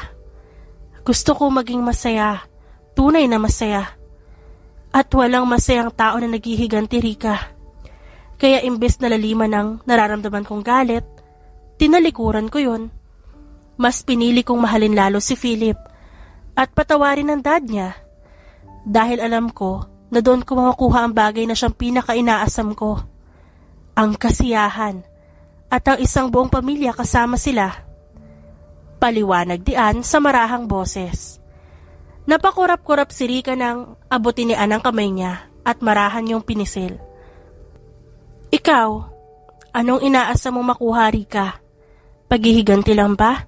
Gusto ko maging masaya, tunay na masaya. At walang masayang tao na naghihiganti, Rika. Kaya imbes na laliman ng nararamdaman kong galit, tinalikuran ko yon. Mas pinili kong mahalin lalo si Philip at patawarin ang dad niya. Dahil alam ko na doon ko makukuha ang bagay na siyang pinaka-inaasam ko. Ang kasiyahan. At ang isang buong pamilya kasama sila. Paliwanag di Anne sa marahang boses. Napakurap-kurap si Rika nang abutin ni Anne ang kamay niya at marahan yung pinisil. Ikaw, anong inaasa mo makuha, Rika? Paghihiganti lang ba?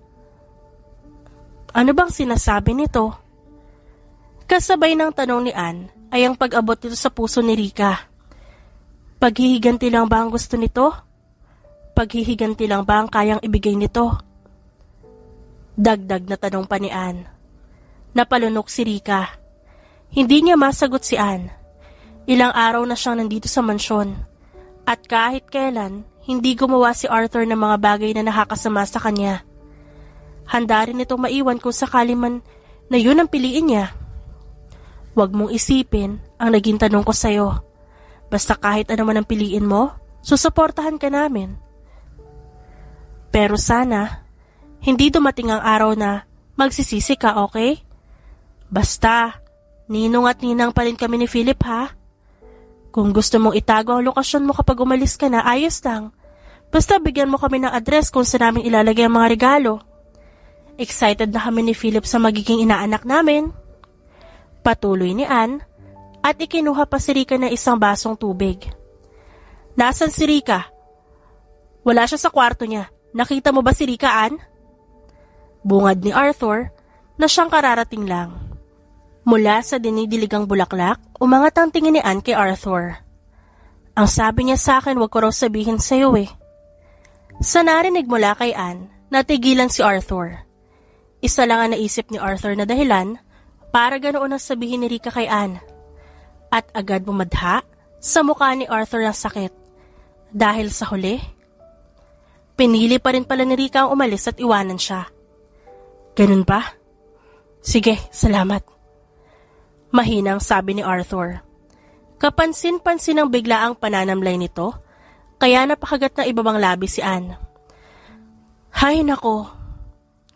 Ano bang sinasabi nito? Kasabay ng tanong ni Anne ay ang pag-abot nito sa puso ni Rika. Paghihiganti lang ba ang gusto nito? Paghihiganti lang ba ang kayang ibigay nito? Dagdag na tanong pa ni Ann. Napalunok si Rika. Hindi niya masagot si Ann. Ilang araw na siyang nandito sa mansyon. At kahit kailan, hindi gumawa si Arthur ng mga bagay na nakakasama sa kanya. Handa rin itong maiwan kung sakali man na yun ang piliin niya. Huwag mong isipin ang naging tanong ko sa'yo. Basta kahit ano man ang piliin mo, susuportahan ka namin. Pero sana, hindi dumating ang araw na magsisisi ka, okay? Basta, ninong at ninang pa rin kami ni Philip, ha? Kung gusto mong itago ang lokasyon mo kapag umalis ka na, ayos lang. Basta bigyan mo kami ng address kung saan namin ilalagay ang mga regalo. Excited na kami ni Philip sa magiging inaanak namin. Patuloy ni Ann at ikinuha pa si Rika ng isang basong tubig. Nasaan si Rika? Wala siya sa kwarto niya. Nakita mo ba si Rika, Ann? Bungad ni Arthur na siyang kararating lang. Mula sa dinidiligang bulaklak, umangat ang tingin ni Ann kay Arthur. Ang sabi niya sa akin, wag ko raw sabihin sa'yo eh. Sa narinig mula kay Ann, natigilan si Arthur. Isa lang ang naisip ni Arthur na dahilan para ganoon ang sabihin ni Rika kay Ann. At agad bumadha sa mukha ni Arthur ang sakit. Dahil sa huli, pinili pa rin pala ni Rika ang umalis at iwanan siya. Ganun ba? Sige, salamat. Mahinang sabi ni Arthur. Kapansin-pansin ang biglaang pananamlay nito, kaya napakagat na ibabang labi si Ann. Hay nako.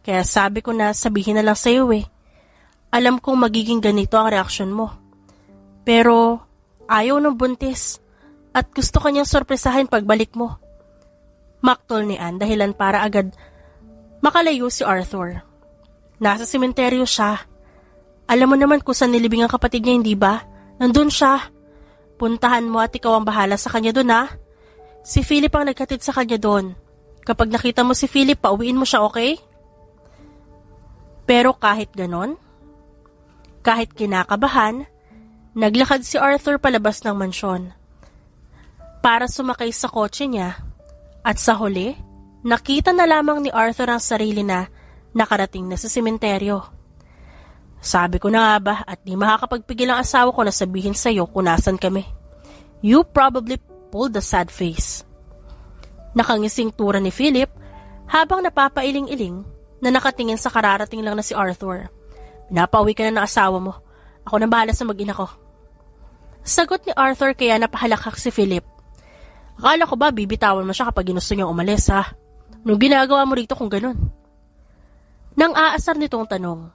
Kaya sabi ko na sabihin na lang sa'yo eh. Alam kong magiging ganito ang reaksyon mo. Pero ayaw ng buntis at gusto kanyang sorpresahin pagbalik mo. Maktol ni Ann dahilan para agad makalayo si Arthur. Nasa sementeryo siya. Alam mo naman kung saan nilibing ang kapatid niya, hindi ba? Nandun siya. Puntahan mo at ikaw ang bahala sa kanya doon, ha? Si Philip ang naghatid sa kanya doon. Kapag nakita mo si Philip, pauwiin mo siya, okay? Pero kahit ganon, kahit kinakabahan, naglakad si Arthur palabas ng mansyon. Para sumakay sa kotse niya, at sa huli, nakita na lamang ni Arthur ang sarili na nakarating na sa sementeryo. Sabi ko na nga ba at di makakapagpigil ang asawa ko na sabihin sa'yo kung nasan kami. You probably pulled a sad face. Nakangising tura ni Philip habang napapailing-iling na nakatingin sa kararating lang na si Arthur. Pinapauwi ka na ng asawa mo. Ako nang bahala sa mag-ina ko. Sagot ni Arthur kaya napahalakak si Philip. Akala ko ba bibitawan mo siya kapag ginusto niyang umalis, ha? Anong ginagawa mo rito kung ganun? Nang aasar nitong tanong.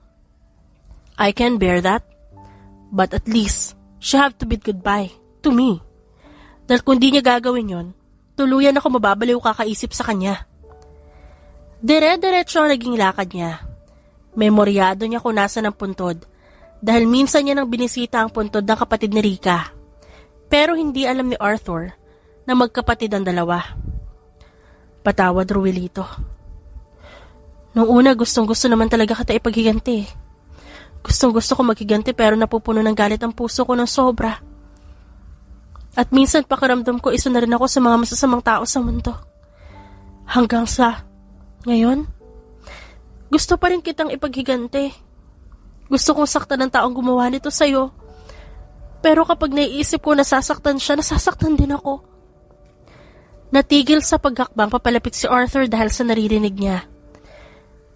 I can bear that. But at least, she have to bid goodbye to me. Dahil kung di niya gagawin yon, tuluyan ako mababaliw kakaisip sa kanya. Dire-diretso ang naging lakad niya. Memoryado niya kung nasa ng puntod dahil minsan niya nang binisita ang puntod ng kapatid ni Rika. Pero hindi alam ni Arthur na magkapatid ang dalawa. Patawad, Ruelito. Nung una gustong-gusto naman talaga kita ipaghiganti. Gustong-gusto ko maghiganti pero napupuno ng galit ang puso ko ng sobra. At minsan pakiramdam ko isa na rin ako sa mga masasamang tao sa mundo. Hanggang sa ngayon, gusto pa rin kitang ipaghiganti. Gusto kong saktan ng taong gumawa nito sa'yo. Pero kapag naiisip ko nasasaktan siya, nasasaktan din ako. Natigil sa paghakbang papalapit si Arthur dahil sa naririnig niya.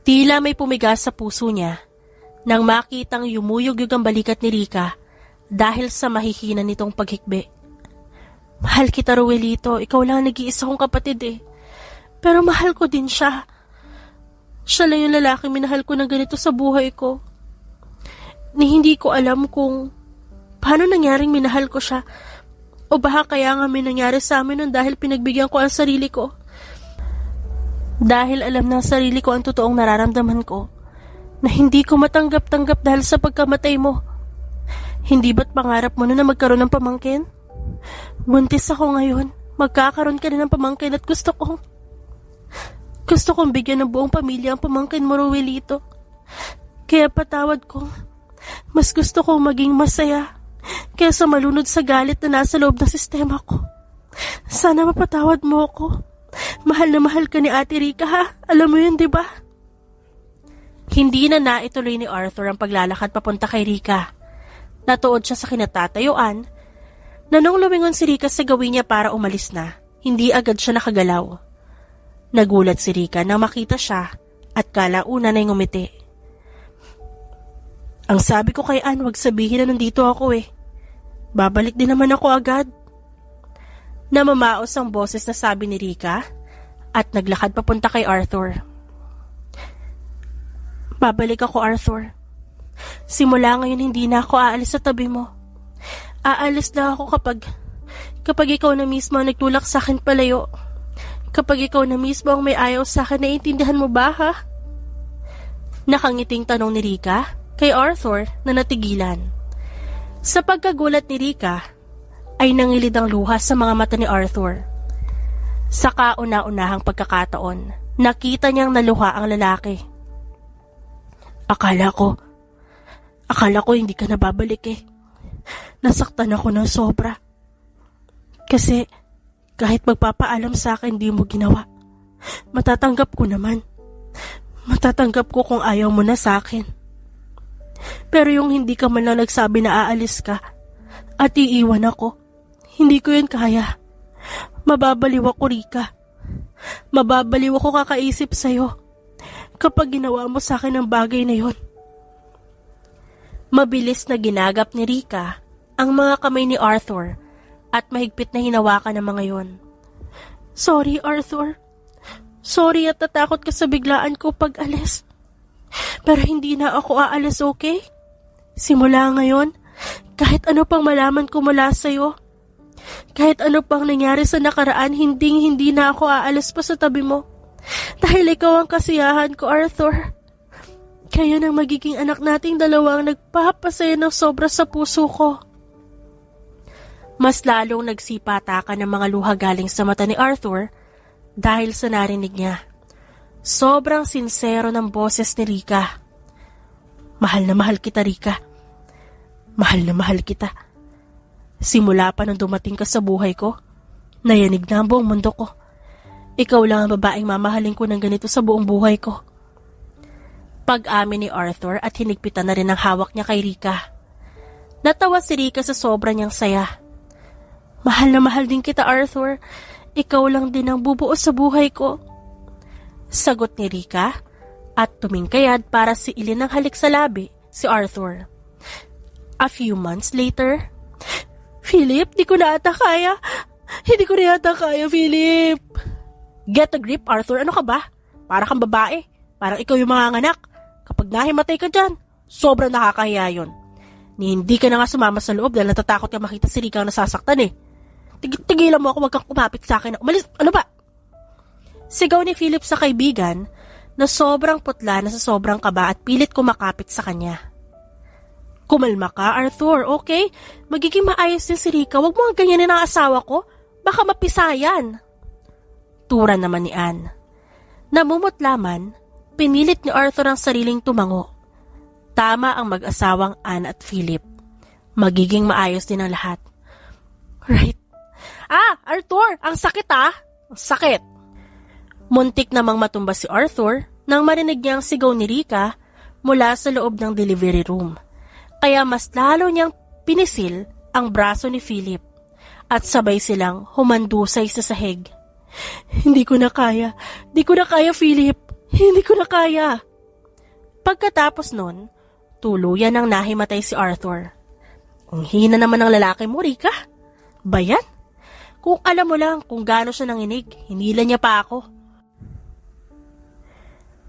Tila may pumigas sa puso niya nang makitang yumuyog-yug ang balikat ni Rika dahil sa mahihina nitong paghikbi. Mahal kita, Ruelito. Ikaw lang nag-iisa kong kapatid eh. Pero mahal ko din siya. Siya lang yung lalaking minahal ko ng ganito sa buhay ko. Ni hindi ko alam kung paano nangyaring minahal ko siya. O baka kaya nga may nangyari sa amin nun dahil pinagbigyan ko ang sarili ko. Dahil alam ng sarili ko ang totoong nararamdaman ko. Na hindi ko matanggap-tanggap dahil sa pagkamatay mo. Hindi ba't pangarap mo na magkaroon ng pamangkin? Buntis ako ngayon. Magkakaroon ka na ng pamangkin at gusto kong bigyan ng buong pamilya ang pamangkin mo, Ruelito. Kaya patawad ko. Mas gusto kong maging masaya kaysa malunod sa galit na nasa loob ng sistema ko. Sana mapatawad mo ako. Mahal na mahal ka ni Ate Rica, ha? Alam mo yun, di ba? Hindi na naituloy ni Arthur ang paglalakad papunta kay Rica. Natuod siya sa kinatatayuan na nung lumingon si Rica sa gawin niya para umalis na, hindi agad siya nakagalaw. Nagulat si Rica nang makita siya at kalauna na'y ngumiti. Ang sabi ko kay Ann, wag sabihin na nandito ako eh. Babalik din naman ako agad. Namamaos ang boses na sabi ni Rica at naglakad papunta kay Arthur. Babalik ako, Arthur. Simula ngayon hindi na ako aalis sa tabi mo. Aalis na ako kapag ikaw na mismo ang nagtulak sa akin palayo. Kapag ikaw na mismo ang may ayaw sa akin, naiintindihan mo ba, ha? Nakangiting tanong ni Rica kay Arthur na natigilan. Sa pagkagulat ni Rica, ay nangilid ang luha sa mga mata ni Arthur. Sa kauna-unahang pagkakataon, nakita niyang naluha ang lalaki. Akala ko hindi ka na babalik eh. Nasaktan ako ng sobra. Kasi kahit magpapaalam sa akin di mo ginawa. Matatanggap ko naman. Matatanggap ko kung ayaw mo na sa akin. Pero yung hindi ka man lang nagsabi na aalis ka at iiwan ako, hindi ko yun kaya. Mababaliw ako, Rica. Mababaliw ako kakaisip sa'yo kapag ginawa mo sa akin ang bagay na yun. Mabilis na ginagap ni Rica ang mga kamay ni Arthur at mahigpit na hinawakan ng mga yon. Sorry, Arthur. Sorry at natakot ka sa biglaan ko pag-alis. Pero hindi na ako aalis, okay? Simula ngayon, kahit ano pang malaman ko mula sa'yo, kahit ano pang nangyari sa nakaraan, hindi na ako aalis pa sa tabi mo. Dahil ikaw ang kasiyahan ko, Arthur. Kayo nang magiging anak nating dalawa ang nagpapasaya ng sobra sa puso ko. Mas lalong nagsipatakan ng mga luha galing sa mata ni Arthur dahil sa narinig niya. Sobrang sinsero ng boses ni Rica. Mahal na mahal kita, Rica. Mahal na mahal kita. Simula pa nung dumating ka sa buhay ko, nayanig na ang buong mundo ko. Ikaw lang ang babaeng mamahalin ko ng ganito sa buong buhay ko. Pag-amin ni Arthur at hinigpitan na rin ang hawak niya kay Rica. Natawa si Rica sa sobra niyang saya. Mahal na mahal din kita, Arthur. Ikaw lang din ang bubuo sa buhay ko. Sagot ni Rica at tumingkayad para siilin ng halik sa labi si Arthur. A few months later, Philip, di ko na ata kaya. Hindi ko na yata kaya, Philip. Get a grip, Arthur. Ano ka ba? Para kang babae. Parang ikaw yung mga anak. Kapag nahimatay ka dyan, sobrang nakakahiya yun. Hindi ka na nga sumama sa loob dahil natatakot ka makita si Rica ang nasasaktan eh. Tigilan mo ako, wag kang kumapit sa akin. Umalis, ano ba? Sigaw ni Philip sa kaibigan na sobrang putla na sa sobrang kaba at pilit kumakapit sa kanya. Kumalma ka, Arthur, okay? Magiging maayos din si Rica. Huwag mo ang ganyanin ang asawa ko. Baka mapisayan. Tura naman ni Ann. Namumutlaman, pinilit ni Arthur ang sariling tumango. Tama ang mag-asawang Ann at Philip. Magiging maayos din ang lahat. Right. Arthur, ang sakit ah. Ang sakit. Muntik namang matumba si Arthur nang marinig niya ang sigaw ni Rica mula sa loob ng delivery room. Kaya mas lalo niyang pinisil ang braso ni Philip at sabay silang humandusay sa sahig. Hindi ko na kaya, Philip. Hindi ko na kaya. Pagkatapos nun, tuluyan nang nahimatay si Arthur. Ang hina naman ng lalaki mo, Rica. Bayan? Kung alam mo lang kung gaano siya nanginig, hinila niya pa ako.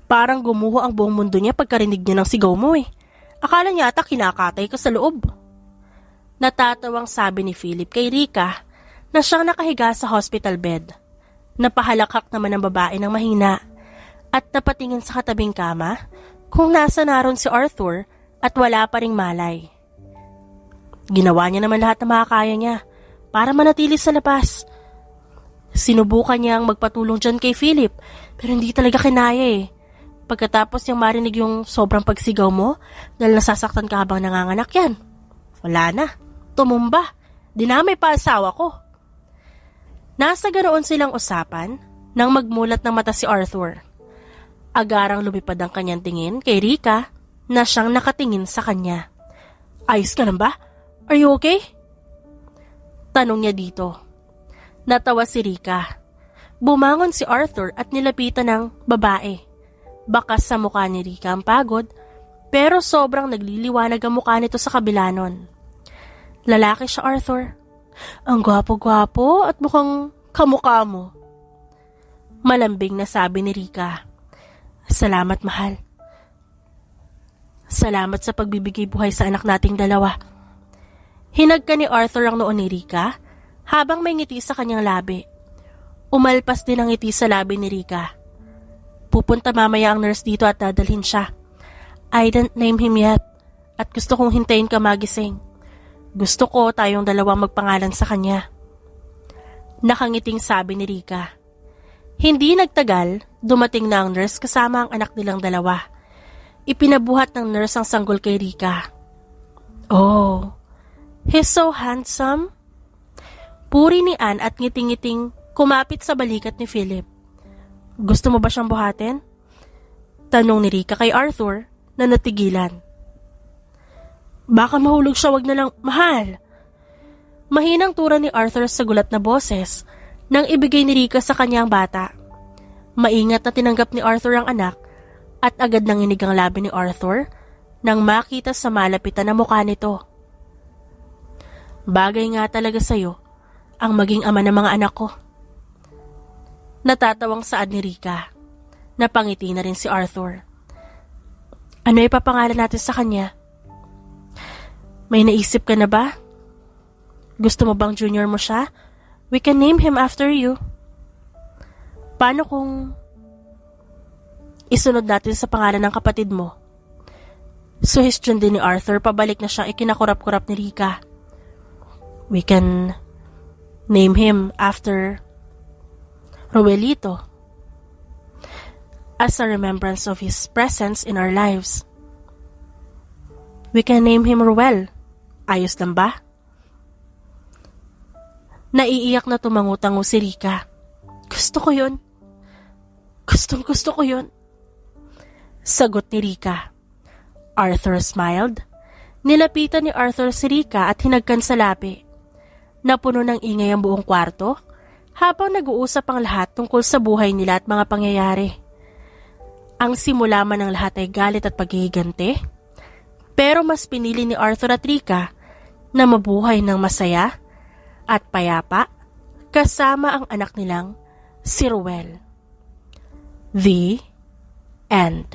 Parang gumuho ang buong mundo niya pagkarinig niya ng sigaw mo eh. Akala niya ata kinakatay ka sa loob. Natatawang sabi ni Philip kay Rica na siyang nakahiga sa hospital bed. Napahalakhak naman ang babae ng mahina at napatingin sa katabing kama kung nasa naroon si Arthur at wala pa ring malay. Ginawa niya naman lahat na makakaya niya para manatili sa labas. Sinubukan niya ang magpatulong dyan kay Philip pero hindi talaga kinaya eh. Pagkatapos niyang marinig yung sobrang pagsigaw mo dahil nasasaktan ka habang nanganganak yan. Wala na. Tumumba. Dinamay pa asawa ko. Nasa ganoon silang usapan nang magmulat ng mata si Arthur. Agarang lumipad ang kanyang tingin kay Rika na siyang nakatingin sa kanya. Ayos ka lang ba? Are you okay? Tanong niya dito. Natawa si Rika. Bumangon si Arthur at nilapitan ng babae. Bakas sa mukha ni Rika ang pagod, pero sobrang nagliliwanag ang mukha nito sa kabila nun. Lalaki siya, Arthur. Ang gwapo-gwapo at mukhang kamukha mo. Malambing na sabi ni Rika. Salamat, mahal. Salamat sa pagbibigay buhay sa anak nating dalawa. Hinagka ni Arthur ang noon ni Rika habang may ngiti sa kanyang labi. Umalpas din ang ngiti sa labi ni Rika. Pupunta mamaya ang nurse dito at dadalhin siya. I didn't name him yet at gusto kong hintayin ka magising. Gusto ko tayong dalawang magpangalan sa kanya. Nakangiting sabi ni Rika. Hindi nagtagal, dumating na ang nurse kasama ang anak nilang dalawa. Ipinabuhat ng nurse ang sanggol kay Rika. Oh, he's so handsome. Puri ni Ann at ngiting-ngiting kumapit sa balikat ni Philip. Gusto mo ba siyang buhatin? Tanong ni Rika kay Arthur na natigilan. Baka mahulog siya, wag na lang, mahal. Mahinang tura ni Arthur sa gulat na boses nang ibigay ni Rika sa kanyang bata. Maingat na tinanggap ni Arthur ang anak at agad nanginig ang labi ni Arthur nang makita sa malapitan na mukha nito. Bagay nga talaga sa'yo ang maging ama ng mga anak ko. Natatawang saad ni Rika. Napangiti na rin si Arthur. Ano ipapangalan natin sa kanya? May naisip ka na ba? Gusto mo bang junior mo siya? We can name him after you. Paano kung isunod natin sa pangalan ng kapatid mo? Suhestyon din ni Arthur, pabalik na siyang ikinakurap-kurap ni Rika. We can name him after Roelito, as a remembrance of his presence in our lives. We can name him Ruel. Ayos lang ba? Naiiyak na tumangutango si Rika. Gusto ko yun. Gusto ko yun. Sagot ni Rika. Arthur smiled. Nilapitan ni Arthur si Rika at hinagkan sa labi. Napuno ng ingay ang buong kwarto habang nag-uusap ang lahat tungkol sa buhay nila at mga pangyayari. Ang simula man ng lahat ay galit at paghihiganti, pero mas pinili ni Arthur at Rika na mabuhay ng masaya at payapa kasama ang anak nilang si Ruel. The End.